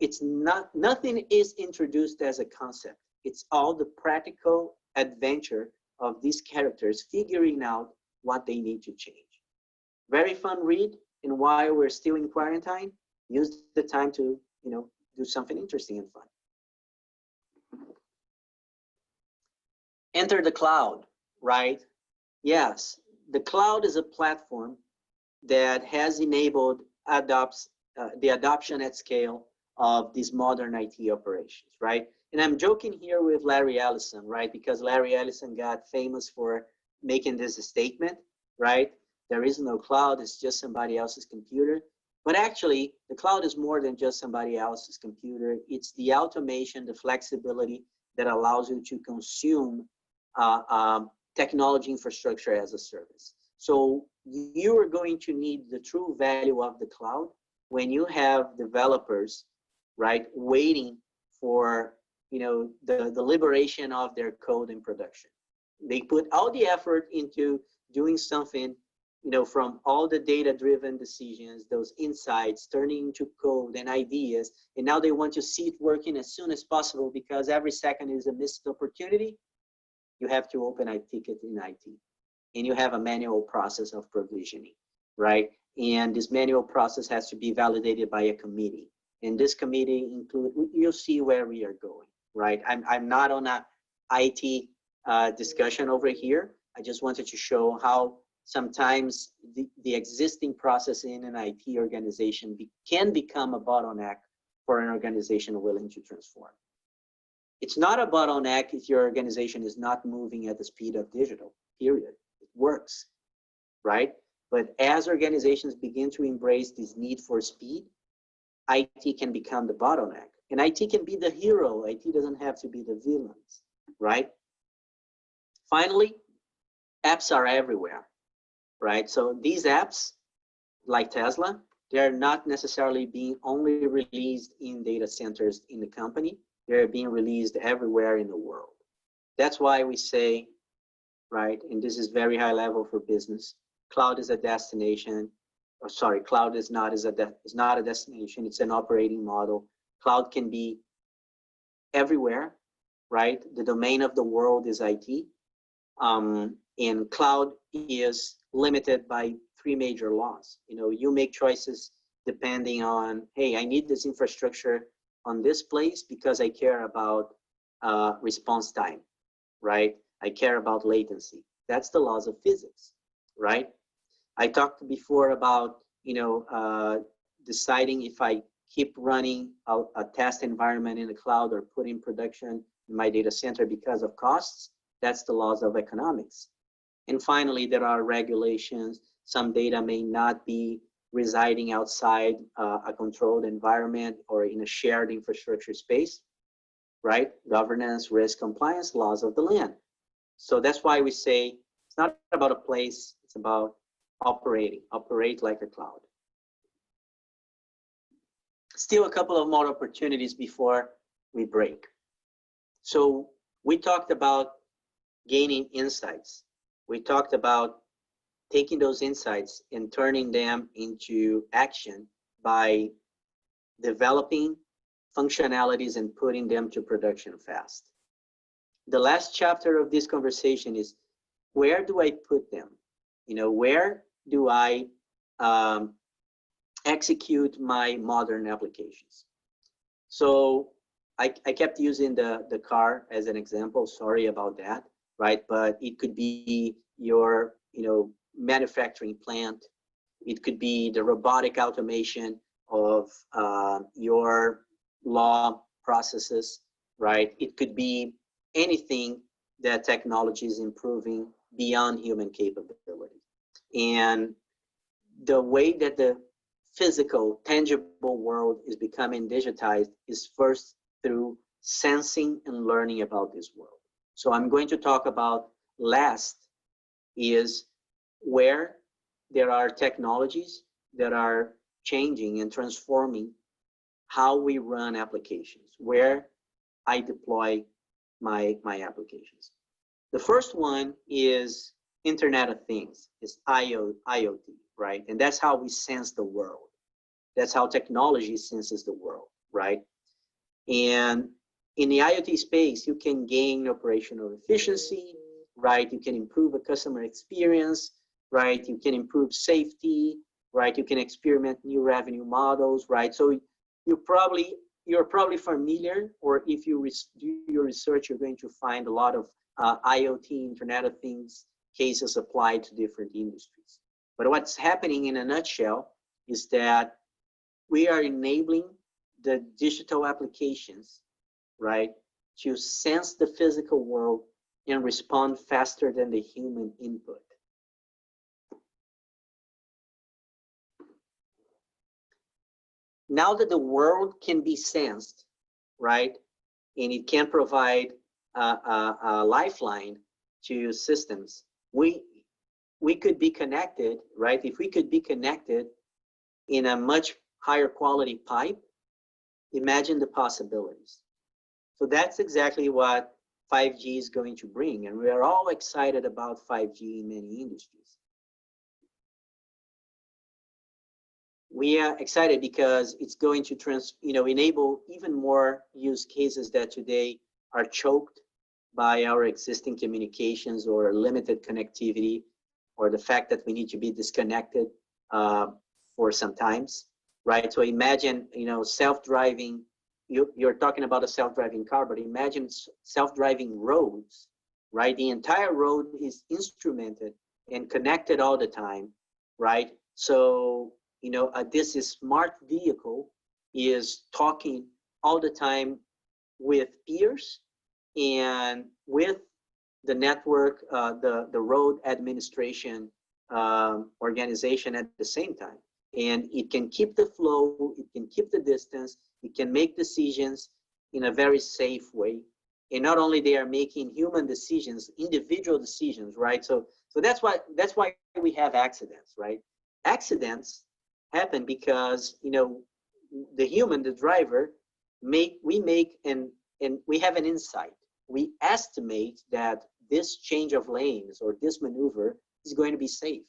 it's not, nothing is introduced as a concept. It's all the practical adventure of these characters figuring out what they need to change. Very fun read, and while we're still in quarantine, use the time to, you know, do something interesting and fun. Enter the cloud, right? Yes, the cloud is a platform that has enabled the adoption at scale of these modern IT operations, right? And I'm joking here with Larry Ellison, right? Because Larry Ellison got famous for making this statement, right? There is no cloud, it's just somebody else's computer. But actually, the cloud is more than just somebody else's computer. It's the automation, the flexibility that allows you to consume technology infrastructure as a service. So you are going to need the true value of the cloud when you have developers, right, waiting for the liberation of their code in production. They put all the effort into doing something, from all the data-driven decisions, those insights, turning into code and ideas, and now they want to see it working as soon as possible because every second is a missed opportunity. You have to open a ticket in IT, and you have a manual process of provisioning, right? And this manual process has to be validated by a committee. And this committee you'll see where we are going, right? I'm not on a IT discussion over here. I just wanted to show how sometimes the existing process in an IT organization can become a bottleneck for an organization willing to transform. It's not a bottleneck if your organization is not moving at the speed of digital, period. It works, right? But as organizations begin to embrace this need for speed, IT can become the bottleneck. And IT can be the hero. IT doesn't have to be the villains, right? Finally, apps are everywhere, right? So these apps, like Tesla, they're not necessarily being only released in data centers in the company. They're being released everywhere in the world. That's why we say, right, and this is very high level for business, cloud is a destination, or sorry, cloud is not a destination, it's an operating model. Cloud can be everywhere, right? The domain of the world is IT. And cloud is limited by 3 major laws. You make choices depending on, hey, I need this infrastructure on this place because I care about response time, right? I care about latency. That's the laws of physics, right? I talked before about, deciding if I keep running a test environment in the cloud or put in production in my data center because of costs. That's the laws of economics. And finally, there are regulations. Some data may not be residing outside a controlled environment or in a shared infrastructure space, right? Governance, risk, compliance, laws of the land. So that's why we say it's not about a place, it's about operate like a cloud. Still a couple of more opportunities before we break. So we talked about gaining insights. We talked about taking those insights and turning them into action by developing functionalities and putting them to production fast. The last chapter of this conversation is, where do I put them? Where do I execute my modern applications? So I kept using the car as an example, sorry about that, right? But it could be your manufacturing plant. It could be the robotic automation of your law processes, right? It could be anything that technology is improving beyond human capability. And the way that the physical, tangible world is becoming digitized is first through sensing and learning about this world. So I'm going to talk about last is where there are technologies that are changing and transforming how we run applications, where I deploy my applications. The first one is Internet of Things, is IoT, right? And that's how we sense the world. That's how technology senses the world, right? And in the IoT space, you can gain operational efficiency, right? You can improve a customer experience, right? You can improve safety, right? You can experiment new revenue models, right? So you're probably familiar, or if you do your research, you're going to find a lot of IoT, Internet of Things cases applied to different industries. But what's happening in a nutshell is that we are enabling the digital applications, right, to sense the physical world and respond faster than the human input. Now that the world can be sensed, right, and it can provide a lifeline to systems, we could be connected, right? If we could be connected in a much higher quality pipe, imagine the possibilities. So that's exactly what 5G is going to bring, and we are all excited about 5G in many industries. We are excited because it's going to enable even more use cases that today are choked by our existing communications or limited connectivity, or the fact that we need to be disconnected for some times, right? So imagine, self-driving. You're talking about a self-driving car, but imagine self-driving roads, right? The entire road is instrumented and connected all the time, right? So this is smart vehicle is talking all the time with peers and with the network, the road administration organization at the same time. And it can keep the flow, it can keep the distance, it can make decisions in a very safe way. And not only they are making human decisions, individual decisions, right? So that's why we have accidents, right? Accidents happen because the human, the driver, we have an insight. We estimate that this change of lanes or this maneuver is going to be safe,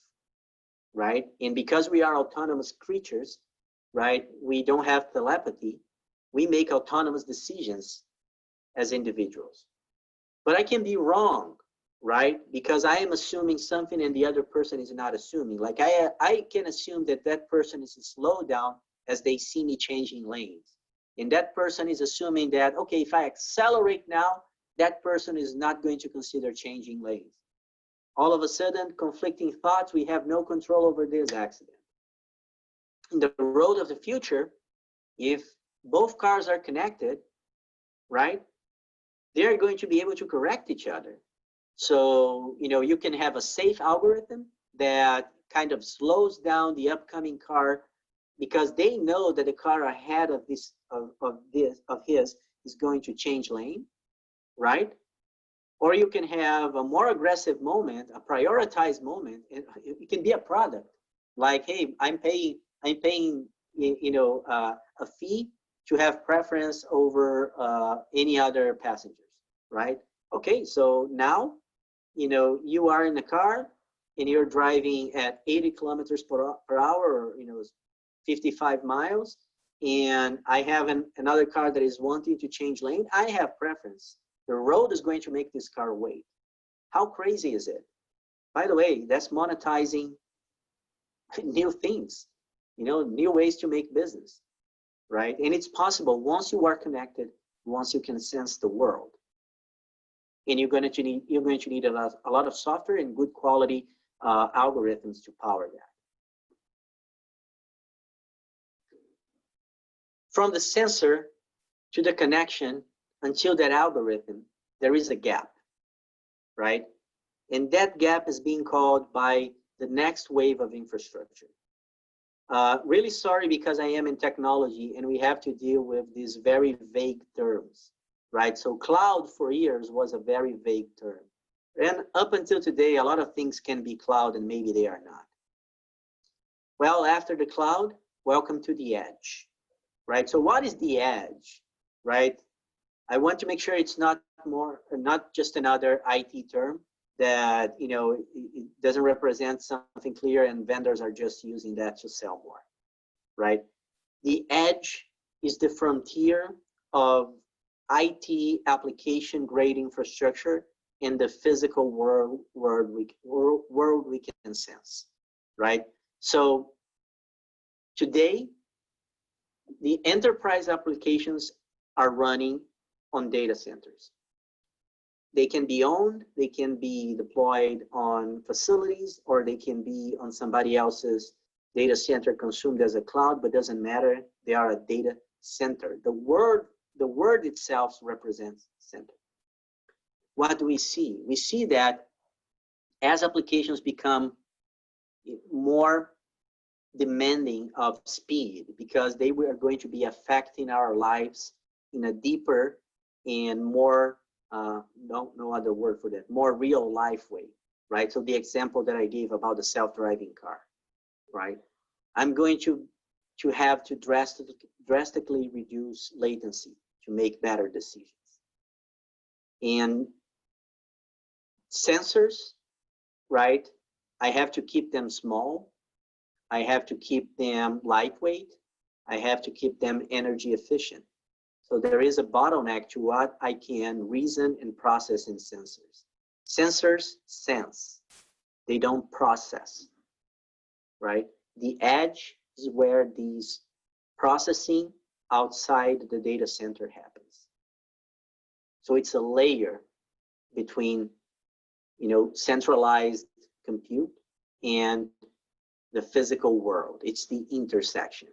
right? And because we are autonomous creatures, right, we don't have telepathy. We make autonomous decisions as individuals. But I can be wrong, right? Because I am assuming something and the other person is not assuming. Like I can assume that person is slowed down as they see me changing lanes. And that person is assuming that, okay, if I accelerate now, that person is not going to consider changing lanes. All of a sudden, conflicting thoughts, we have no control over this accident. In the road of the future, if both cars are connected, right, they're going to be able to correct each other. So, you can have a safe algorithm that kind of slows down the upcoming car because they know that the car ahead of his is going to change lane, right? Or you can have a more aggressive moment, a prioritized moment, and it can be a product. Like, hey, I'm paying a fee to have preference over any other passengers, right? Okay, so now, you are in the car and you're driving at 80 kilometers per hour, or 55 miles, and I have another car that is wanting to change lane. I have preference. The road is going to make this car wait. How crazy is it? By the way, that's monetizing new things, new ways to make business, right? And it's possible once you are connected, once you can sense the world. And you're going to need a lot of software and good quality algorithms to power that. From the sensor to the connection until that algorithm, there is a gap, right? And that gap is being called by the next wave of infrastructure. Really sorry because I am in technology and we have to deal with these very vague terms, right? So cloud for years was a very vague term. And up until today, a lot of things can be cloud and maybe they are not. Well, after the cloud, welcome to the edge, right? So what is the edge, right? I want to make sure it's not just another IT term that, it doesn't represent something clear and vendors are just using that to sell more, right? The edge is the frontier of IT application grade infrastructure in the physical world we can sense, right? So today, the enterprise applications are running on data centers. they can be owned, they can be deployed on facilities, or they can be on somebody else's data center consumed as a cloud, but doesn't matter. They are a data center. The word itself represents center. What do we see? We see that as applications become more demanding of speed, because they are going to be affecting our lives in a deeper and more, no other word for that, more real life way, right? So the example that I gave about the self-driving car, right? I'm going to have to drastically reduce latency to make better decisions. And sensors, right? I have to keep them small. I have to keep them lightweight. I have to keep them energy efficient. So there is a bottleneck to what I can reason and process in sensors. Sensors sense, they don't process, right? The edge is where these processing outside the data center happens. So it's a layer between, centralized compute and the physical world. It's the intersection.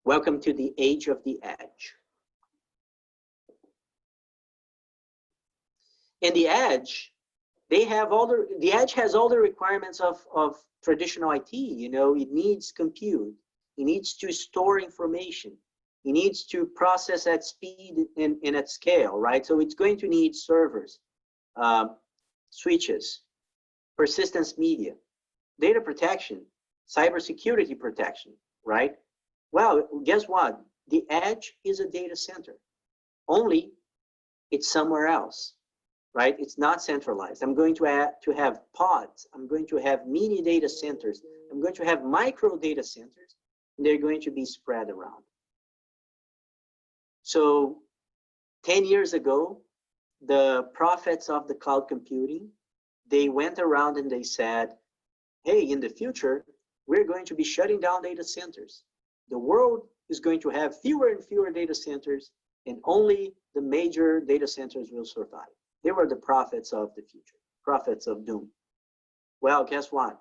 Welcome to the age of the edge. And the edge, the edge has all the requirements of traditional IT. It needs compute. It needs to store information. It needs to process at speed and at scale, right? So it's going to need servers, switches, persistence media, data protection, cybersecurity protection, right? Well, guess what? The edge is a data center, only it's somewhere else, right? It's not centralized. I'm going to have pods. I'm going to have mini data centers. I'm going to have micro data centers, and they're going to be spread around. So 10 years ago, the prophets of the cloud computing, they went around and they said, hey, in the future, we're going to be shutting down data centers. The world is going to have fewer and fewer data centers, and only the major data centers will survive. They were the prophets of the future, prophets of doom. Well, guess what?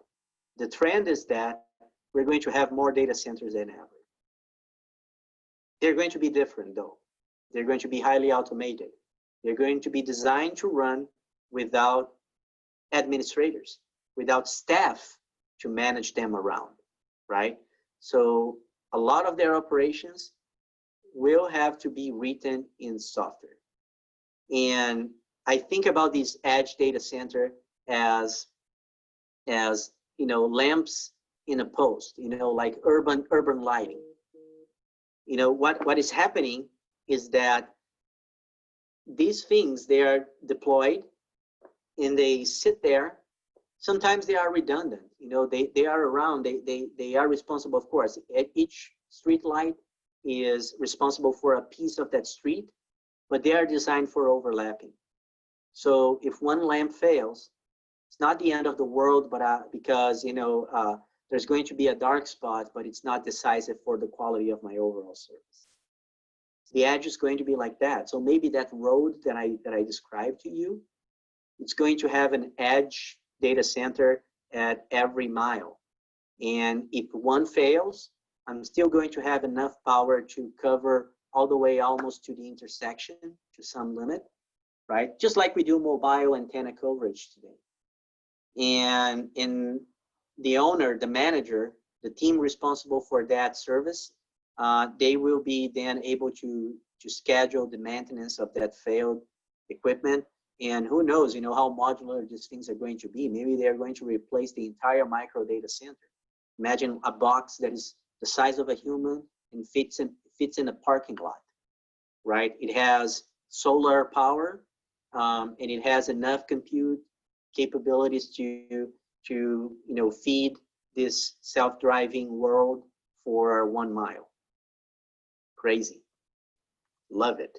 The trend is that we're going to have more data centers than ever. They're going to be different, though. They're going to be highly automated. They're going to be designed to run without administrators, without staff to manage them around, right? So a lot of their operations will have to be written in software. And I think about this edge data center as lamps in a post, like urban lighting. What is happening is that these things, they are deployed and they sit there. Sometimes they are redundant. They are around. They are responsible, of course. Each street light is responsible for a piece of that street, but they are designed for overlapping. So if one lamp fails, it's not the end of the world, but because there's going to be a dark spot, but it's not decisive for the quality of my overall service. The edge is going to be like that. So maybe that road that I described to you, it's going to have an edge data center at every mile. And if one fails, I'm still going to have enough power to cover all the way almost to the intersection to some limit, right? Just like we do mobile antenna coverage today. And in the owner, the manager, the team responsible for that service, they will be then able to schedule the maintenance of that failed equipment. And who knows, how modular these things are going to be. Maybe they're going to replace the entire micro data center. Imagine a box that is the size of a human and fits in a parking lot, right? It has solar power, and it has enough compute capabilities to feed this self-driving world for 1 mile. Crazy. Love it.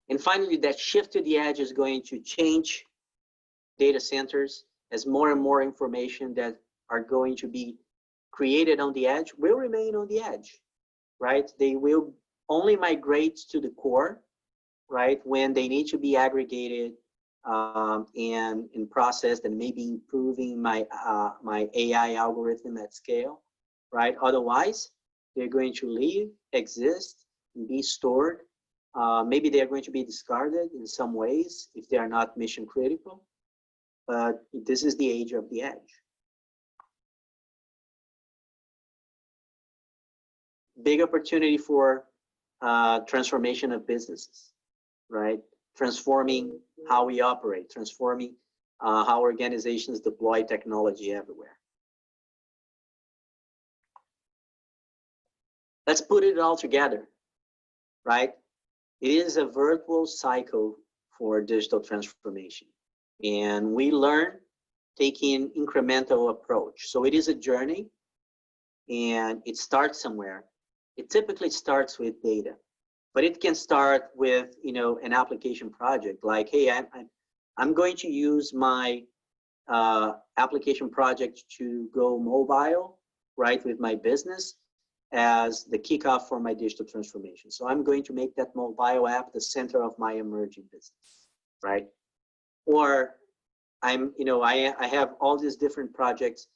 And finally, that shift to the edge is going to change data centers as more and more information that are going to be created on the edge will remain on the edge, right? They will only migrate to the core right? When they need to be aggregated and processed, and maybe improving my my AI algorithm at scale, right? Otherwise, they're going to live, exist, and be stored. Maybe they are going to be discarded in some ways if they are not mission critical. But this is the age of the edge. Big opportunity for transformation of businesses, right? Transforming how we operate, transforming how organizations deploy technology everywhere. Let's put it all together, right? It is a virtual cycle for digital transformation. And we learn taking incremental approach. So it is a journey, and it starts somewhere. It typically starts with data, but it can start with, you know, an application project like, hey, I'm going to use my application project to go mobile, right, with my business as the kickoff for my digital transformation. So I'm going to make that mobile app the center of my emerging business, right? Or I'm, you know, I have all these different projects.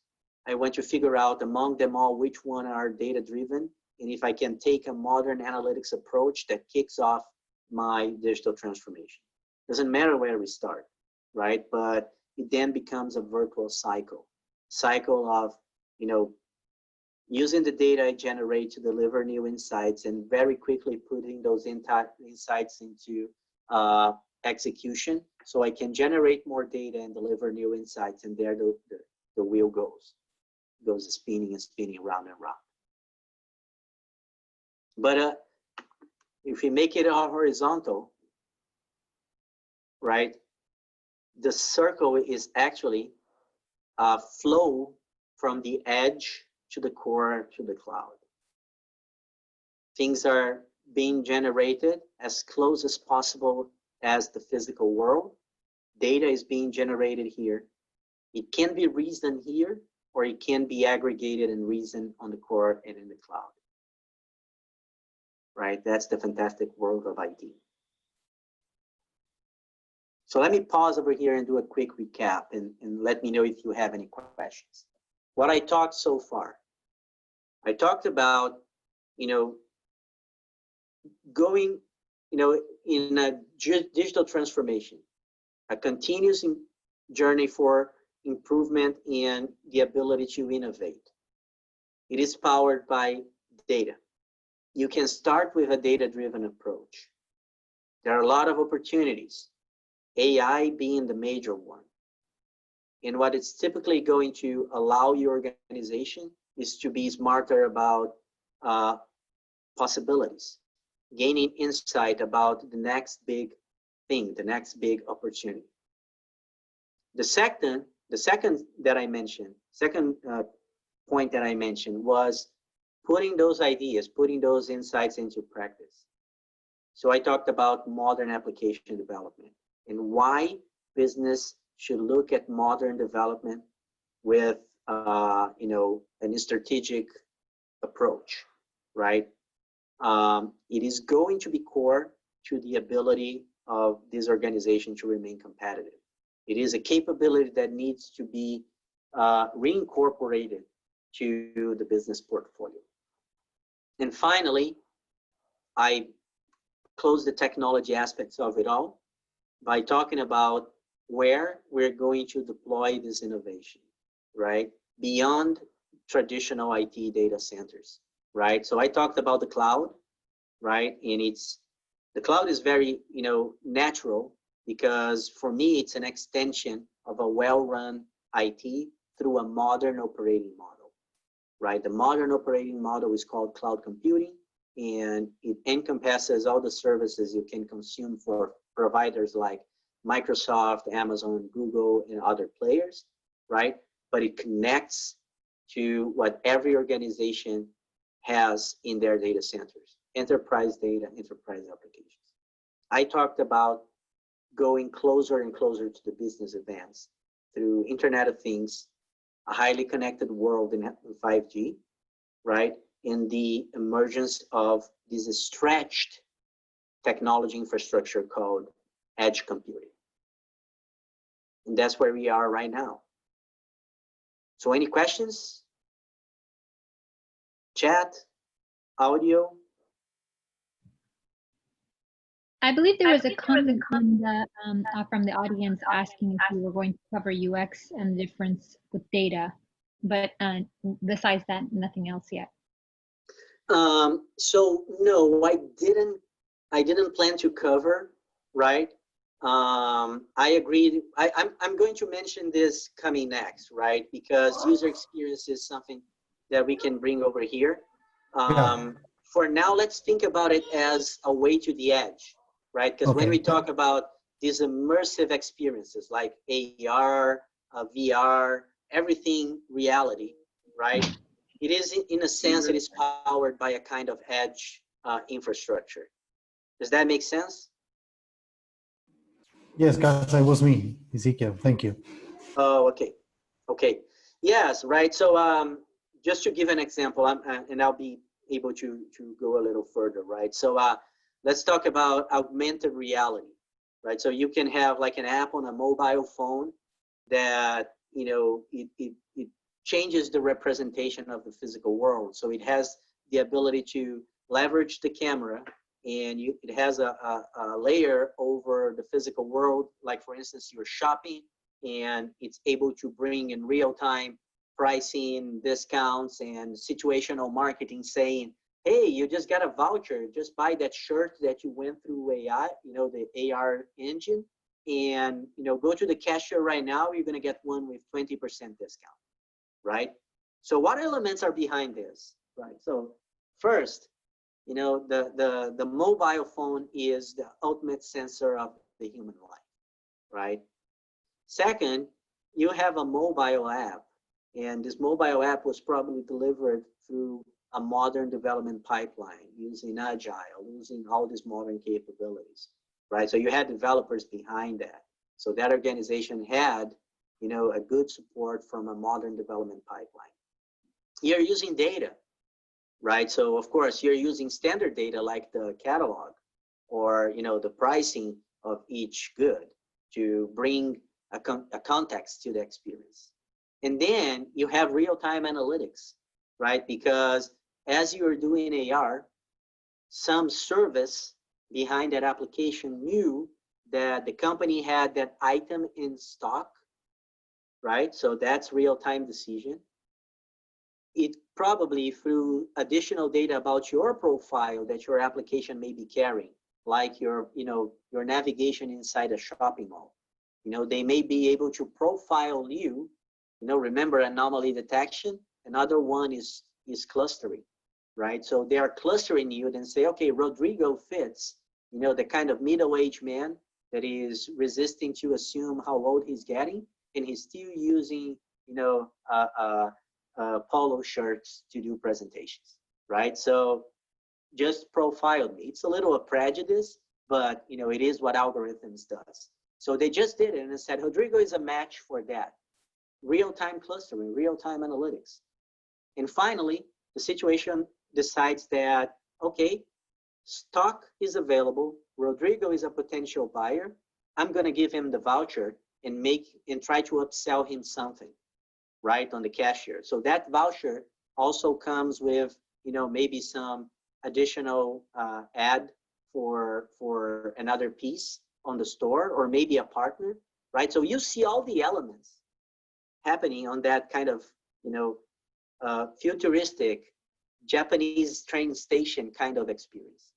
I want to figure out among them all which one are data driven, and if I can take a modern analytics approach that kicks off my digital transformation. Doesn't matter where we start, right? But it then becomes a virtual cycle of, you know, using the data I generate to deliver new insights, and very quickly putting those insights into execution, so I can generate more data and deliver new insights, and there the wheel goes spinning and spinning round and round. But if we make it horizontal, right, the circle is actually a flow from the edge to the core to the cloud. Things are being generated as close as possible as the physical world. Data is being generated here. It can be reasoned here, or it can be aggregated and reasoned on the core and in the cloud. Right? That's the fantastic world of IT. So let me pause over here and do a quick recap, and let me know if you have any questions. What I talked so far. I talked about, you know, going, you know, in a digital transformation, a continuous journey for improvement and the ability to innovate. It is powered by data. You can start with a data-driven approach. There are a lot of opportunities, AI being the major one. And what it's typically going to allow your organization is to be smarter about possibilities, gaining insight about the next big thing, the next big opportunity. The second that I mentioned, point that I mentioned was putting those ideas, putting those insights into practice. So I talked about modern application development and why business should look at modern development with you know, a strategic approach, right? It is going to be core to the ability of this organization to remain competitive. It is a capability that needs to be reincorporated to the business portfolio. And finally, I close the technology aspects of it all by talking about where we're going to deploy this innovation, right? Beyond traditional IT data centers, right? So I talked about the cloud, right? And the cloud is very, you know, natural, because for me, it's an extension of a well-run IT through a modern operating model, right? The modern operating model is called cloud computing, and it encompasses all the services you can consume for providers like Microsoft, Amazon, Google, and other players, right? But it connects to what every organization has in their data centers, enterprise data, enterprise applications. I talked about going closer and closer to the business advance through Internet of Things, a highly connected world in 5G, right? And the emergence of this stretched technology infrastructure called edge computing. And that's where we are right now. So any questions? Chat, audio? I believe there was a comment from the audience asking if we were going to cover UX and the difference with data, but besides that, nothing else yet. So no, I didn't plan to cover, right? I agreed. I'm going to mention this coming next, right? Because user experience is something that we can bring over here. For now, let's think about it as a way to the edge, right? Because when we talk about these immersive experiences like AR, VR, everything reality, right? It is, in a sense, it is powered by a kind of edge infrastructure. Does that make sense? Yes, guys, that was me, Ezekiel. Thank you. Oh, okay. Okay. Yes, right. So just to give an example, and I'll be able to go a little further, right? So let's talk about augmented reality, right? So you can have like an app on a mobile phone that, you know, it changes the representation of the physical world. So it has the ability to leverage the camera, and it has a layer over the physical world. Like for instance, you're shopping and it's able to bring in real time pricing, discounts, and situational marketing saying, hey, you just got a voucher, just buy that shirt that you went through AI, you know, the AR engine, and, you know, go to the cashier right now, you're gonna get one with 20% discount, right? So what elements are behind this, right? So first, you know, the mobile phone is the ultimate sensor of the human life, right? Second, you have a mobile app, and this mobile app was probably delivered through a modern development pipeline using Agile, using all these modern capabilities, right? So you had developers behind that. So that organization had, you know, a good support from a modern development pipeline. You're using data, right? So of course you're using standard data like the catalog or, you know, the pricing of each good to bring a context to the experience. And then you have real-time analytics, right? Because as you're doing AR, some service behind that application knew that the company had that item in stock, right? So that's real-time decision. It probably through additional data about your profile that your application may be carrying, like your, you know, your navigation inside a shopping mall. You know, they may be able to profile you. You know, remember anomaly detection. Another one is clustering, right? So they are clustering you and say, okay, Rodrigo fits, you know, the kind of middle-aged man that is resisting to assume how old he's getting, and he's still using, you know, polo shirts to do presentations, right? So just profiled me. It's a little a prejudice, but, you know, it is what algorithms does. So they just did it and said, Rodrigo is a match for that. Real-time clustering, real-time analytics. And finally, the situation decides that, okay, stock is available. Rodrigo is a potential buyer. I'm going to give him the voucher and try to upsell him something, right, on the cashier. So that voucher also comes with, you know, maybe some additional ad for another piece on the store, or maybe a partner, right? So you see all the elements happening on that kind of, you know, futuristic Japanese train station kind of experience.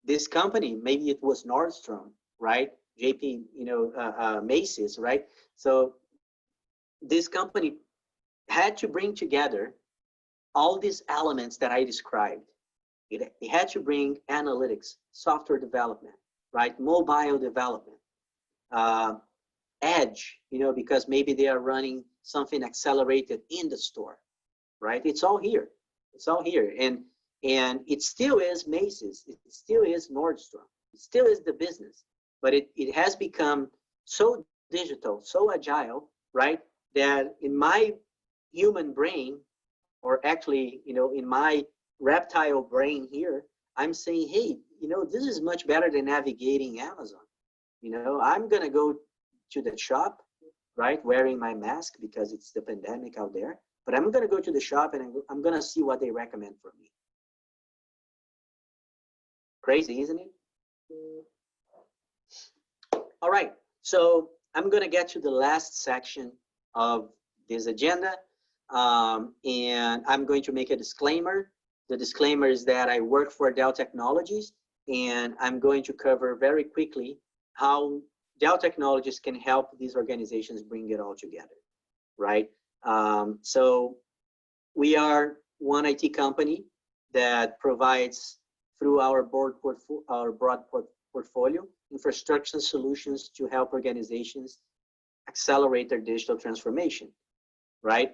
This company, maybe it was Nordstrom, right? JP, you know, Macy's, right? So this company had to bring together all these elements that I described. It had to bring analytics, software development, right? Mobile development, edge, you know, because maybe they are running something accelerated in the store, right? It's all here. It's all here. And it still is Macy's. It still is Nordstrom. It still is the business. But it has become so digital, so agile, right? That in my human brain, or actually, you know, in my reptile brain here, I'm saying, hey, you know, this is much better than navigating Amazon. You know, I'm going to go to the shop, right, wearing my mask because it's the pandemic out there. But I'm going to go to the shop and I'm going to see what they recommend for me. Crazy, isn't it? All right, so I'm going to get to the last section of this agenda. And I'm going to make a disclaimer. The disclaimer is that I work for Dell Technologies, and I'm going to cover very quickly how Dell Technologies can help these organizations bring it all together, right? So we are one IT company that provides, through our broad portfolio, infrastructure solutions to help organizations accelerate their digital transformation, right?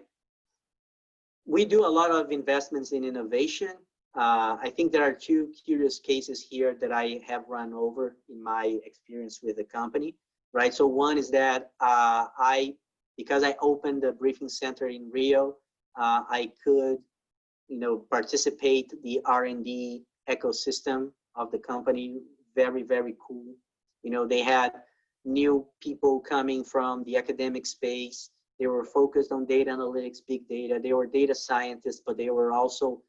We do a lot of investments in innovation. I think there are two curious cases here that I have run over in my experience with the company, right? So one is that because I opened the briefing center in Rio, I could, you know, participate the R&D ecosystem of the company. Very, very cool. You know, they had new people coming from the academic space. They were focused on data analytics, big data. They were data scientists, but they were also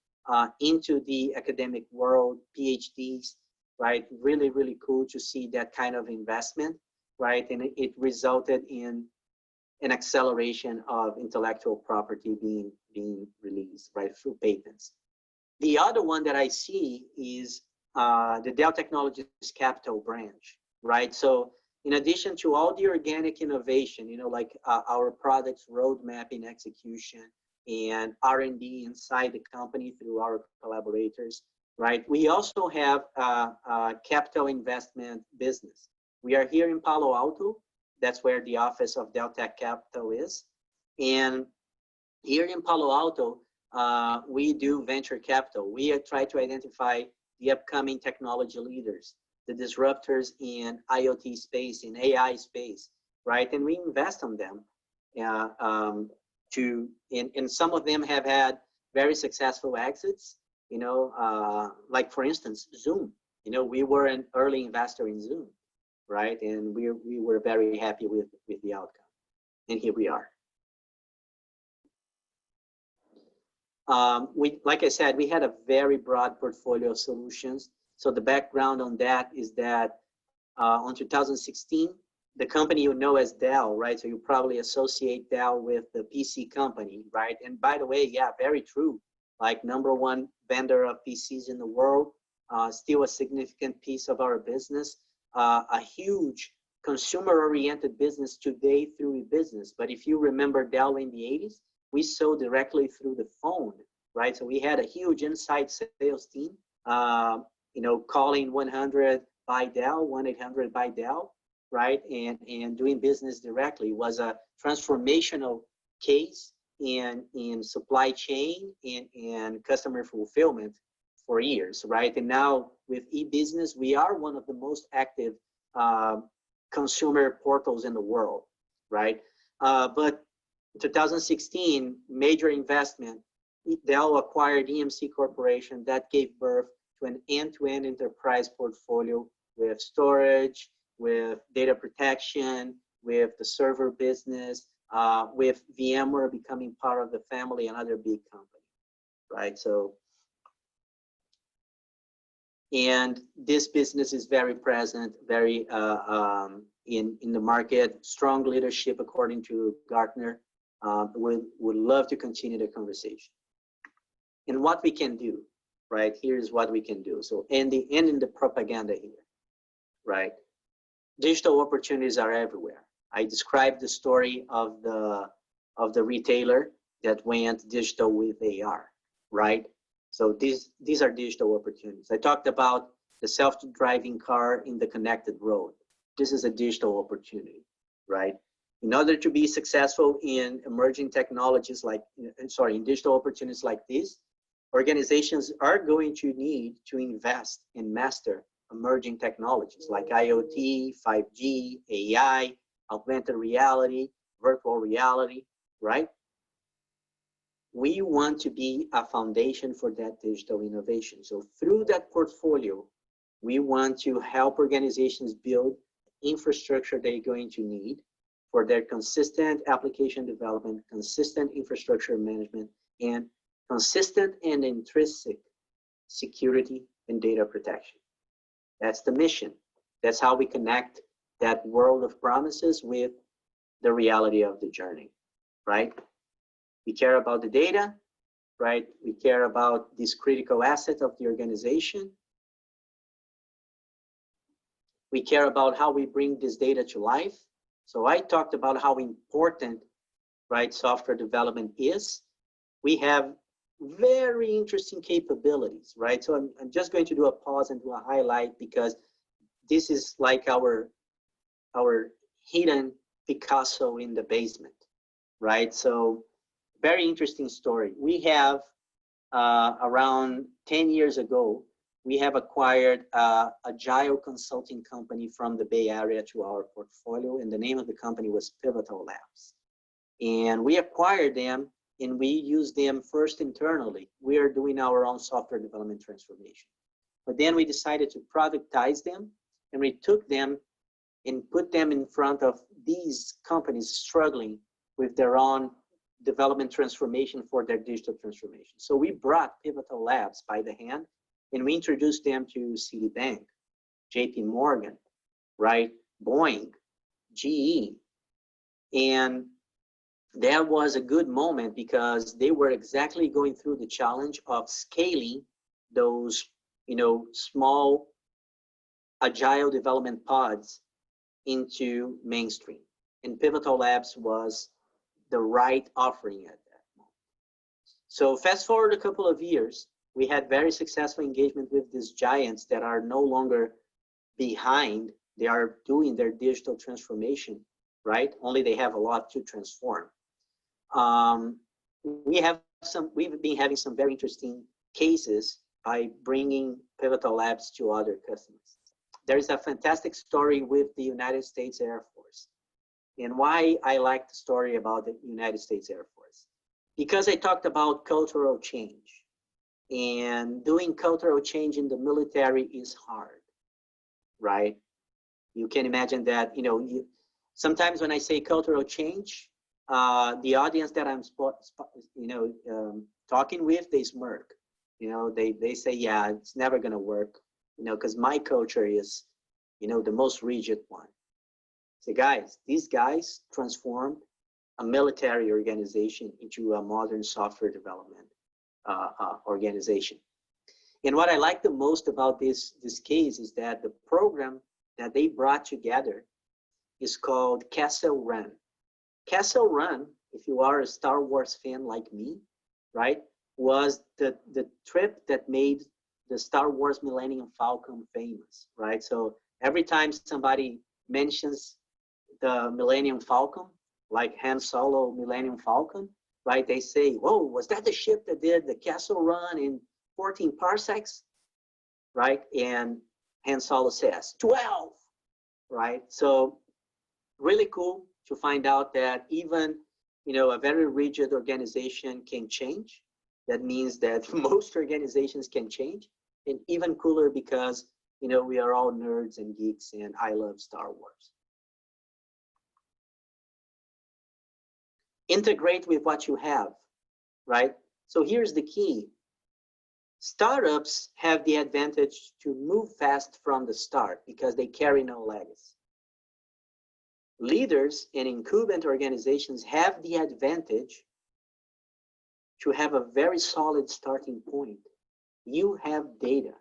into the academic world, PhDs, right? Really, really cool to see that kind of investment, right? And it resulted in an acceleration of intellectual property being released, right, through patents. The other one that I see is the Dell Technologies Capital branch, right? So in addition to all the organic innovation, you know, like our products roadmap in execution and R&D inside the company through our collaborators, right? We also have a capital investment business. We are here in Palo Alto. That's where the office of Dell Tech Capital is. And here in Palo Alto, we do venture capital. We try to identify the upcoming technology leaders, the disruptors in IoT space, in AI space, right? And we invest on them. And some of them have had very successful exits, you know, like for instance, Zoom. You know, we were an early investor in Zoom, right? And we were very happy with the outcome. And here we are. Like I said, we had a very broad portfolio of solutions. So the background on that is that on 2016, the company you know as Dell, right? So you probably associate Dell with the PC company, right? And by the way, yeah, very true. Like #1 vendor of PCs in the world, still a significant piece of our business, a huge consumer-oriented business today through e-business. But if you remember Dell in the 80s, we sold directly through the phone, right? So we had a huge inside sales team, you know, calling 100 by Dell, 1-800 by Dell, right? And doing business directly was a transformational case in supply chain and customer fulfillment for years, right? And now with e-business, we are one of the most active consumer portals in the world, right? But in 2016, major investment, Dell acquired EMC Corporation that gave birth to an end-to-end enterprise portfolio with storage, with data protection, with the server business, with VMware becoming part of the family, another big company, right? So, and this business is very present, very in the market, strong leadership according to Gartner. Would love to continue the conversation. And what we can do, right? Here's what we can do. So ending the propaganda here, right? Digital opportunities are everywhere. I described the story of the retailer that went digital with AR, right? So these are digital opportunities. I talked about the self-driving car in the connected road. This is a digital opportunity, right? In order to be successful in emerging technologies like, in digital opportunities like this, organizations are going to need to invest and master emerging technologies like IoT, 5G, AI, augmented reality, virtual reality, right? We want to be a foundation for that digital innovation. So through that portfolio, We want to help organizations build infrastructure they're going to need for their consistent application development, consistent infrastructure management, and consistent and intrinsic security and data protection. That's the mission. That's how we connect that world of promises with the reality of the journey, right? We care about the data, right? We care about this critical asset of the organization. We care about how we bring this data to life. So I talked about how important, right, software development is. We have very interesting capabilities, right? So I'm just going to do a pause and do a highlight because this is like our hidden Picasso in the basement, right? So very interesting story. We have around 10 years ago, we have acquired Agile consulting company from the Bay Area to our portfolio, and the name of the company was Pivotal Labs. And we acquired them and we use them first internally. We are doing our own software development transformation. But then we decided to productize them, and we took them and put them in front of these companies struggling with their own development transformation for their digital transformation. So we brought Pivotal Labs by the hand, and we introduced them to Citibank, JP Morgan, right? Boeing, GE. And that was a good moment because they were exactly going through the challenge of scaling those, small agile development pods into mainstream. And Pivotal Labs was the right offering at that moment. So fast forward a couple of years, we had very successful engagement with these giants that are no longer behind. They are doing their digital transformation, right? Only they have a lot to transform. We've been having some very interesting cases by bringing Pivotal Labs to other customers. There is a fantastic story with the United States Air Force. And why I like the story about the United States Air Force? Because I talked about cultural change. And doing cultural change in the military is hard, right? You can imagine that, sometimes when I say cultural change, the audience that I'm talking with, they smirk. They say, yeah, it's never going to work, because my culture is, the most rigid one. So guys, these guys transformed a military organization into a modern software development organization. And what I like the most about this case is that the program that they brought together is called Castle Run. Castle Run, if you are a Star Wars fan like me, right, was the trip that made the Star Wars Millennium Falcon famous, right? So every time somebody mentions the Millennium Falcon, like Han Solo Millennium Falcon, right, they say, whoa, was that the ship that did the Castle Run in 14 parsecs, right? And Han Solo says, 12, right? So really cool to find out that even, a very rigid organization can change. That means that most organizations can change. And even cooler because, we are all nerds and geeks and I love Star Wars. Integrate with what you have, right? So here's the key. Startups have the advantage to move fast from the start because they carry no legacy. Leaders and incumbent organizations have the advantage to have a very solid starting point. You have data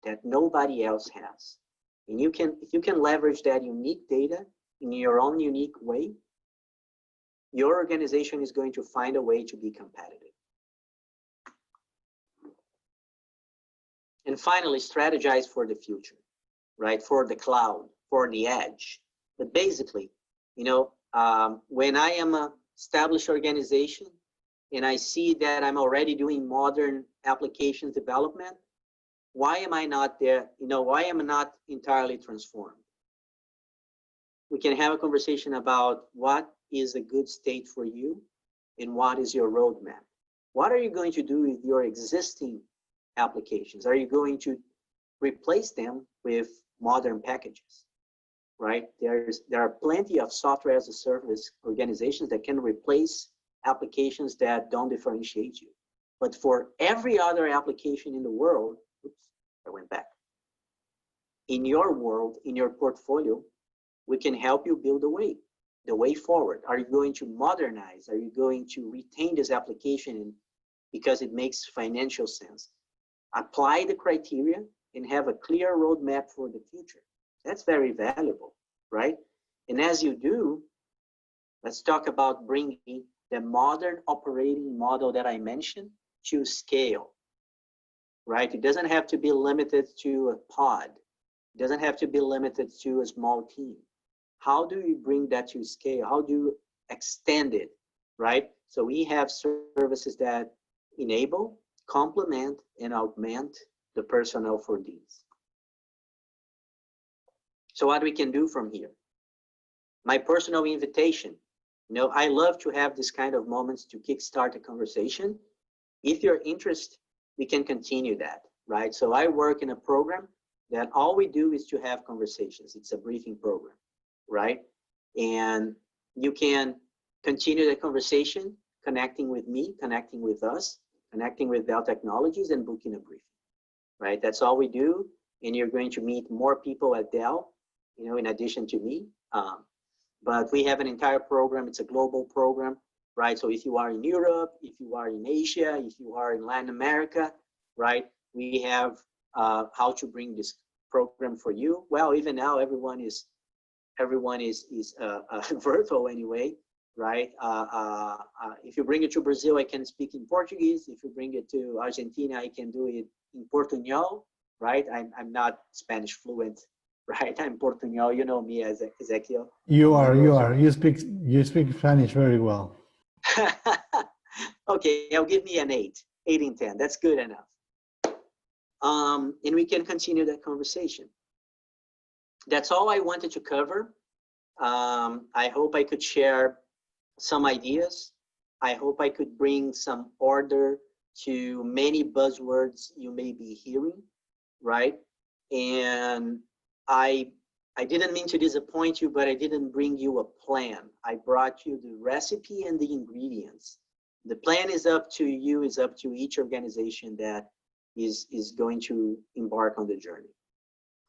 that nobody else has. And if you can leverage that unique data in your own unique way, your organization is going to find a way to be competitive. And finally, strategize for the future, right? For the cloud, for the edge. But basically, when I am an established organization and I see that I'm already doing modern applications development, why am I not there? Why am I not entirely transformed? We can have a conversation about what is a good state for you and what is your roadmap. What are you going to do with your existing applications? Are you going to replace them with modern packages, right? There are plenty of software as a service organizations that can replace applications that don't differentiate you. But for every other application in the world, oops, I went back. In your world, in your portfolio, we can help you build the way forward. Are you going to modernize? Are you going to retain this application because it makes financial sense? Apply the criteria and have a clear roadmap for the future. That's very valuable, right? And as you do, let's talk about bringing the modern operating model that I mentioned to scale, right? It doesn't have to be limited to a pod. It doesn't have to be limited to a small team. How do you bring that to scale? How do you extend it, right? So we have services that enable, complement, and augment the personnel for these. So what we can do from here? My personal invitation. I love to have this kind of moments to kickstart a conversation. If you're interested, we can continue that, right? So I work in a program that all we do is to have conversations. It's a briefing program, right? And you can continue the conversation, connecting with me, connecting with us, connecting with Dell Technologies, and booking a briefing, right? That's all we do. And you're going to meet more people at Dell, in addition to me. But we have an entire program. It's a global program, right? So if you are in Europe, if you are in Asia, if you are in Latin America, right? We have how to bring this program for you. Well, even now, everyone is virtual anyway, right? If you bring it to Brazil, I can speak in Portuguese. If you bring it to Argentina, I can do it in Portuñol, right? I'm not Spanish fluent, right? I'm Portuñol. You know me as Ezequiel. You speak Spanish very well. Okay, I'll give me an 8 in 10. That's good enough. And we can continue that conversation. That's all I wanted to cover. I hope I could share some ideas. I hope I could bring some order to many buzzwords you may be hearing, right? And I didn't mean to disappoint you, but I didn't bring you a plan. I brought you the recipe and the ingredients. The plan is up to you, is up to each organization that is going to embark on the journey.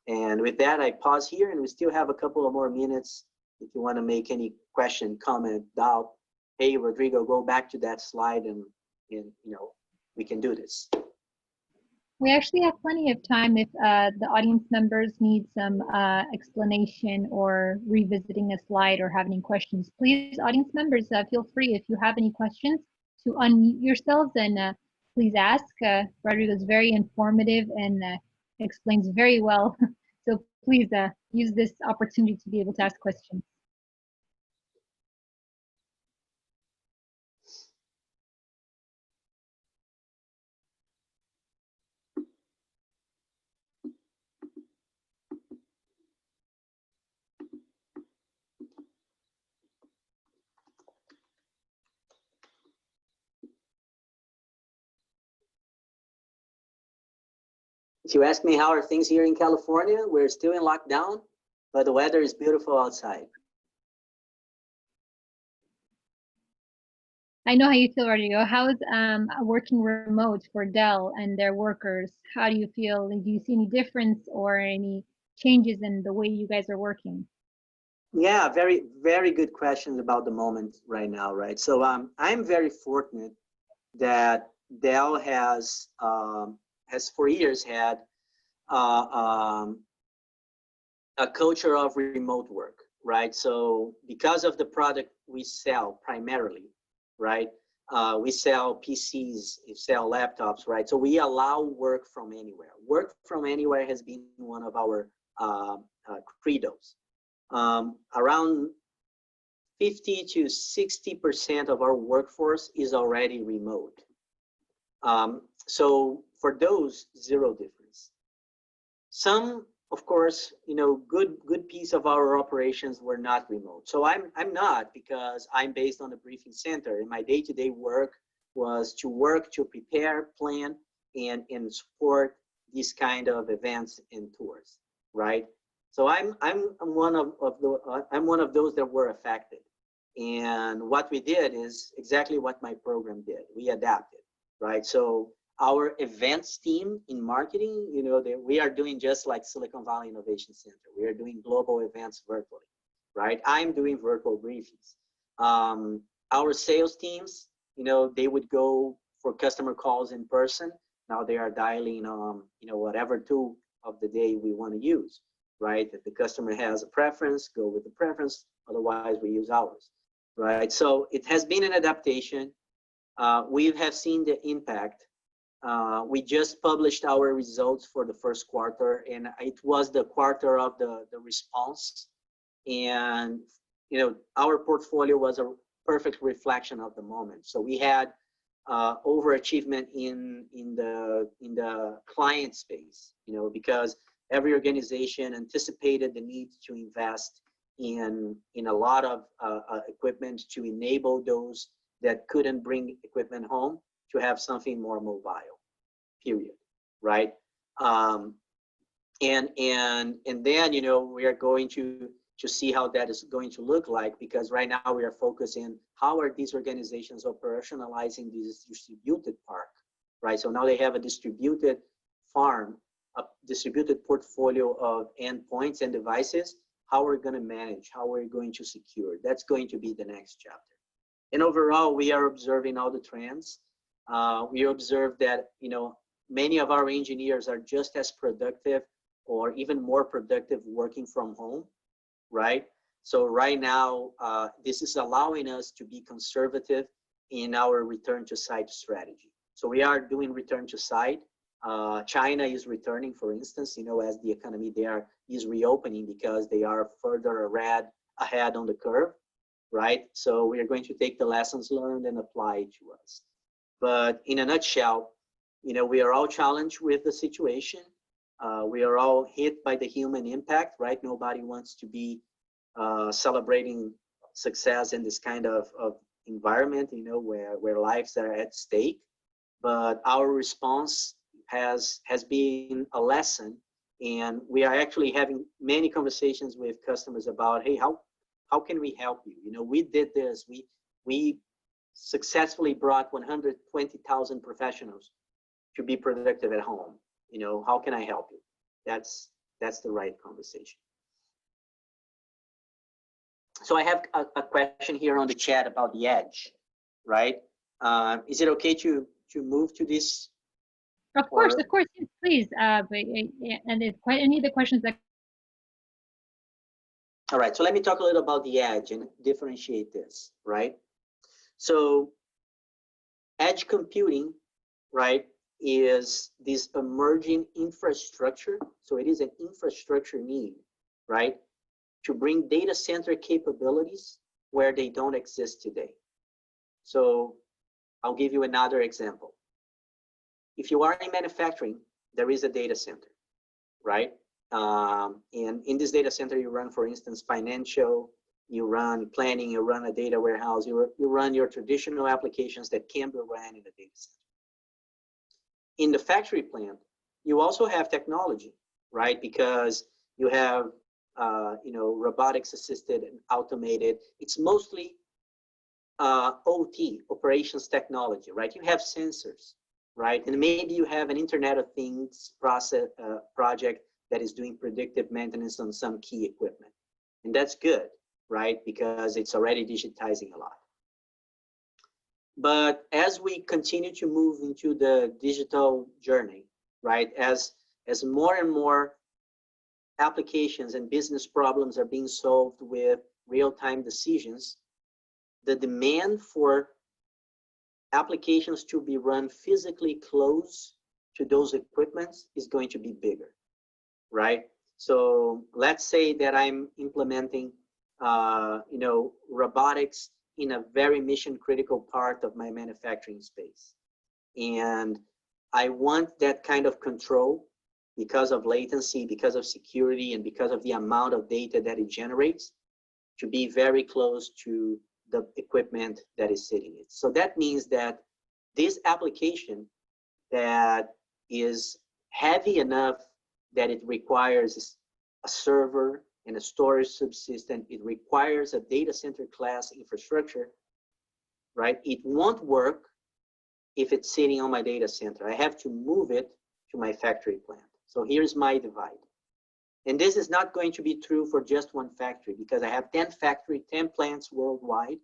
And with that, I pause here, and we still have a couple of more minutes. If you want to make any question, comment, doubt, hey, Rodrigo, go back to that slide and we can do this. We actually have plenty of time if the audience members need some explanation or revisiting a slide or have any questions. Please, audience members, feel free if you have any questions to unmute yourselves and please ask. Rodrigo is very informative and explains very well. So please use this opportunity to be able to ask questions. If you ask me how are things here in California, we're still in lockdown, but the weather is beautiful outside. I know how you feel, Rodrigo. How is working remote for Dell and their workers? How do you feel? Do you see any difference or any changes in the way you guys are working? Yeah, very, very good questions about the moment right now, right? So I'm very fortunate that Dell has for years had a culture of remote work, right? So because of the product we sell primarily, right? We sell PCs, we sell laptops, right? So we allow work from anywhere. Work from anywhere has been one of our credos. Around 50 to 60% of our workforce is already remote. So for those, zero difference. Some, of course, good piece of our operations were not remote. So I'm not, because I'm based on the briefing center, and my day-to-day work was to prepare, plan, and support these kind of events and tours, right? So I'm one of those that were affected. And what we did is exactly what my program did. We adapted, right? So our events team in marketing, you know, we are doing just like Silicon Valley Innovation Center. We are doing global events virtually, right? I'm doing virtual briefings. Our sales teams, you know, they would go for customer calls in person. Now they are dialing, you know, whatever tool of the day we want to use, right? If the customer has a preference, go with the preference. Otherwise, we use ours, right? So it has been an adaptation. We have seen the impact. We just published our results for the first quarter, and it was the quarter of the response. And, you know, our portfolio was a perfect reflection of the moment. So we had overachievement in the client space, you know, because every organization anticipated the need to invest in a lot of equipment to enable those that couldn't bring equipment home to have something more mobile, period, right? And then, you know, we are going to see how that is going to look like, because right now we are focusing how are these organizations operationalizing this distributed park, right? So now they have a distributed farm, a distributed portfolio of endpoints and devices. How we're going to manage, how we're going to secure. That's going to be the next chapter. And overall, we are observing all the trends. We observe that, you know, many of our engineers are just as productive or even more productive working from home, right? So right now, this is allowing us to be conservative in our return to site strategy. So we are doing return to site. China is returning, for instance, you know, as the economy there is reopening because they are further ahead on the curve, right? So we are going to take the lessons learned and apply it to us. But in a nutshell, you know, we are all challenged with the situation. We are all hit by the human impact, right? Nobody wants to be celebrating success in this kind of environment, you know, where lives are at stake. But our response has been a lesson, and we are actually having many conversations with customers about, hey, how can we help you? You know, we did this. We successfully brought 120,000 professionals to be productive at home. You know, how can I help you? That's the right conversation. So I have a question here on the chat about the edge, right? Is it okay to move to this? Of course, yes, please. And it's quite any of the questions that. All right, so let me talk a little about the edge and differentiate this, right? So edge computing, right, is this emerging infrastructure. So it is an infrastructure need, right, to bring data center capabilities where they don't exist today. So I'll give you another example. If you are in manufacturing, there is a data center, right? And in this data center, you run, for instance, financial, you run planning, you run a data warehouse, you run your traditional applications that can be run in a data center. In the factory plant, you also have technology, right? Because you have, you know, robotics assisted and automated. It's mostly OT, operations technology, right? You have sensors, right? And maybe you have an Internet of Things project that is doing predictive maintenance on some key equipment. And that's good, right? Because it's already digitizing a lot. But as we continue to move into the digital journey, right? As more and more applications and business problems are being solved with real-time decisions, the demand for applications to be run physically close to those equipments is going to be bigger, right? So let's say that I'm implementing, you know, robotics in a very mission critical part of my manufacturing space. And I want that kind of control because of latency, because of security, and because of the amount of data that it generates to be very close to the equipment that is sitting in. So that means that this application that is heavy enough that it requires a server and a storage subsystem. It requires a data center class infrastructure, right? It won't work if it's sitting on my data center. I have to move it to my factory plant. So here's my divide. And this is not going to be true for just one factory, because I have 10 plants worldwide.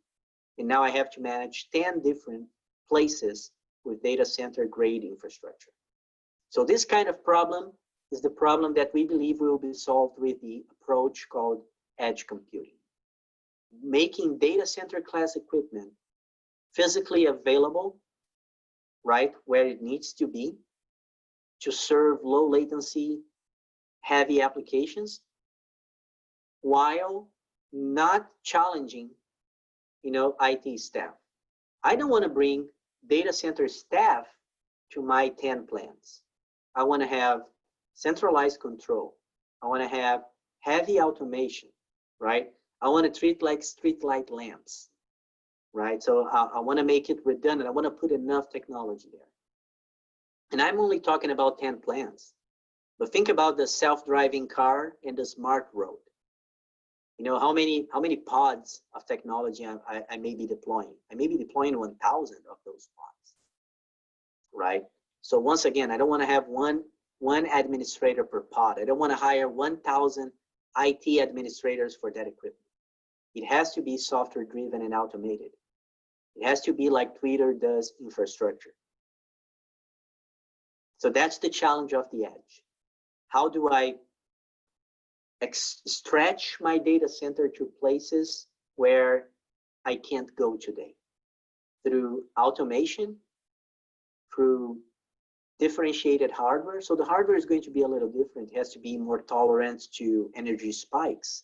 And now I have to manage 10 different places with data center grade infrastructure. So this kind of problem is the problem that we believe will be solved with the approach called edge computing. Making data center class equipment physically available, right, where it needs to be to serve low latency, heavy applications, while not challenging, IT staff. I don't want to bring data center staff to my 10 plants. I want to have centralized control. I want to have heavy automation, right? I want to treat like street light lamps, right? So I want to make it redundant. I want to put enough technology there. And I'm only talking about 10 plants. But think about the self-driving car and the smart road. How many pods of technology I may be deploying? I may be deploying 1,000 of those pods, right? So once again, I don't want to have one administrator per pod. I don't want to hire 1,000 IT administrators for that equipment. It has to be software driven and automated. It has to be like Twitter does infrastructure. So that's the challenge of the edge. How do I stretch my data center to places where I can't go today? Through automation, through differentiated hardware. So the hardware is going to be a little different. It has to be more tolerant to energy spikes,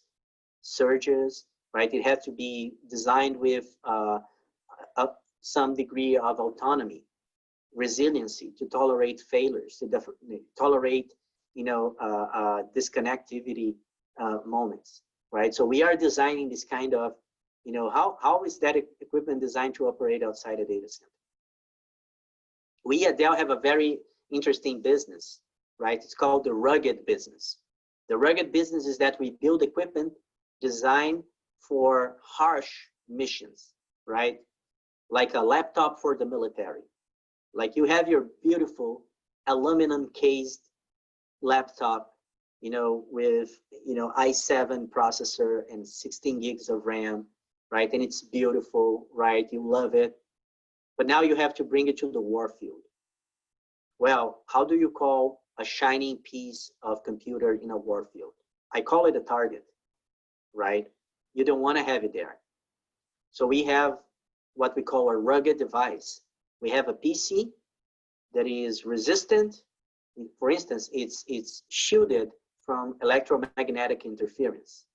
surges, right? It has to be designed with some degree of autonomy, resiliency, to tolerate failures, to tolerate disconnectivity moments, right? So we are designing this kind of, how is that equipment designed to operate outside a data center? We at Dell have a very interesting business, right? It's called the rugged business. The rugged business is that we build equipment designed for harsh missions, right? Like a laptop for the military. Like you have your beautiful aluminum cased laptop, with, i7 processor and 16 gigs of RAM, right? And it's beautiful, right? You love it. But now you have to bring it to the war field. Well, how do you call a shining piece of computer in a war field? I call it a target, right? You don't want to have it there. So we have what we call a rugged device. We have a PC that is resistant. For instance, it's shielded from electromagnetic interference,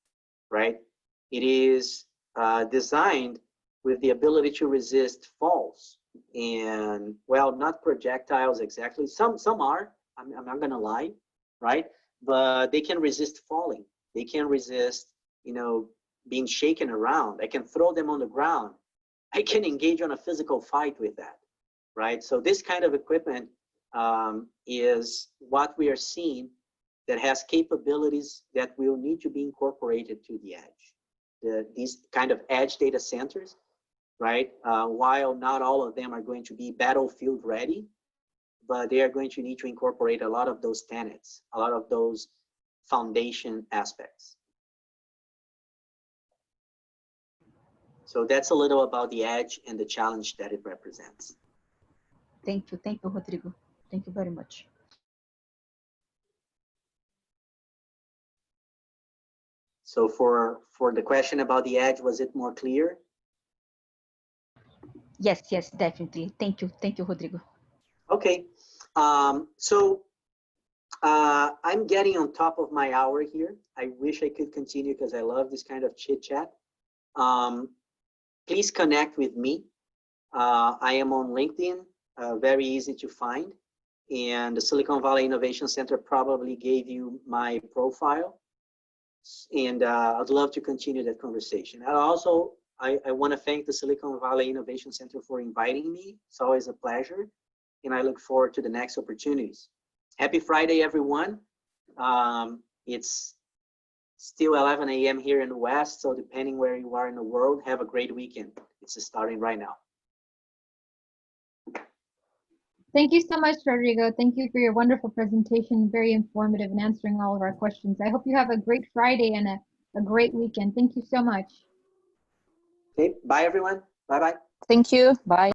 right? It is designed with the ability to resist falls and, well, not projectiles exactly. Some are, I'm not gonna lie, right? But they can resist falling. They can resist, being shaken around. I can throw them on the ground. I can engage on a physical fight with that, right? So this kind of equipment is what we are seeing that has capabilities that will need to be incorporated to the edge. These kind of edge data centers, right? While not all of them are going to be battlefield ready, but they are going to need to incorporate a lot of those tenets, a lot of those foundation aspects. So that's a little about the edge and the challenge that it represents. Thank you, Rodrigo. Thank you very much. So for the question about the edge, was it more clear? Yes, definitely. Thank you, Rodrigo. Okay, so I'm getting on top of my hour here. I wish I could continue because I love this kind of chit chat. Please connect with me. I am on LinkedIn, very easy to find. And the Silicon Valley Innovation Center probably gave you my profile. And I'd love to continue that conversation. And also, I want to thank the Silicon Valley Innovation Center for inviting me. It's always a pleasure. And I look forward to the next opportunities. Happy Friday, everyone. It's still 11 a.m. here in the West, so depending where you are in the world, have a great weekend. It's starting right now. Thank you so much, Rodrigo. Thank you for your wonderful presentation, very informative and answering all of our questions. I hope you have a great Friday and a great weekend. Thank you so much. Okay, bye everyone. Bye-bye. Thank you. Bye.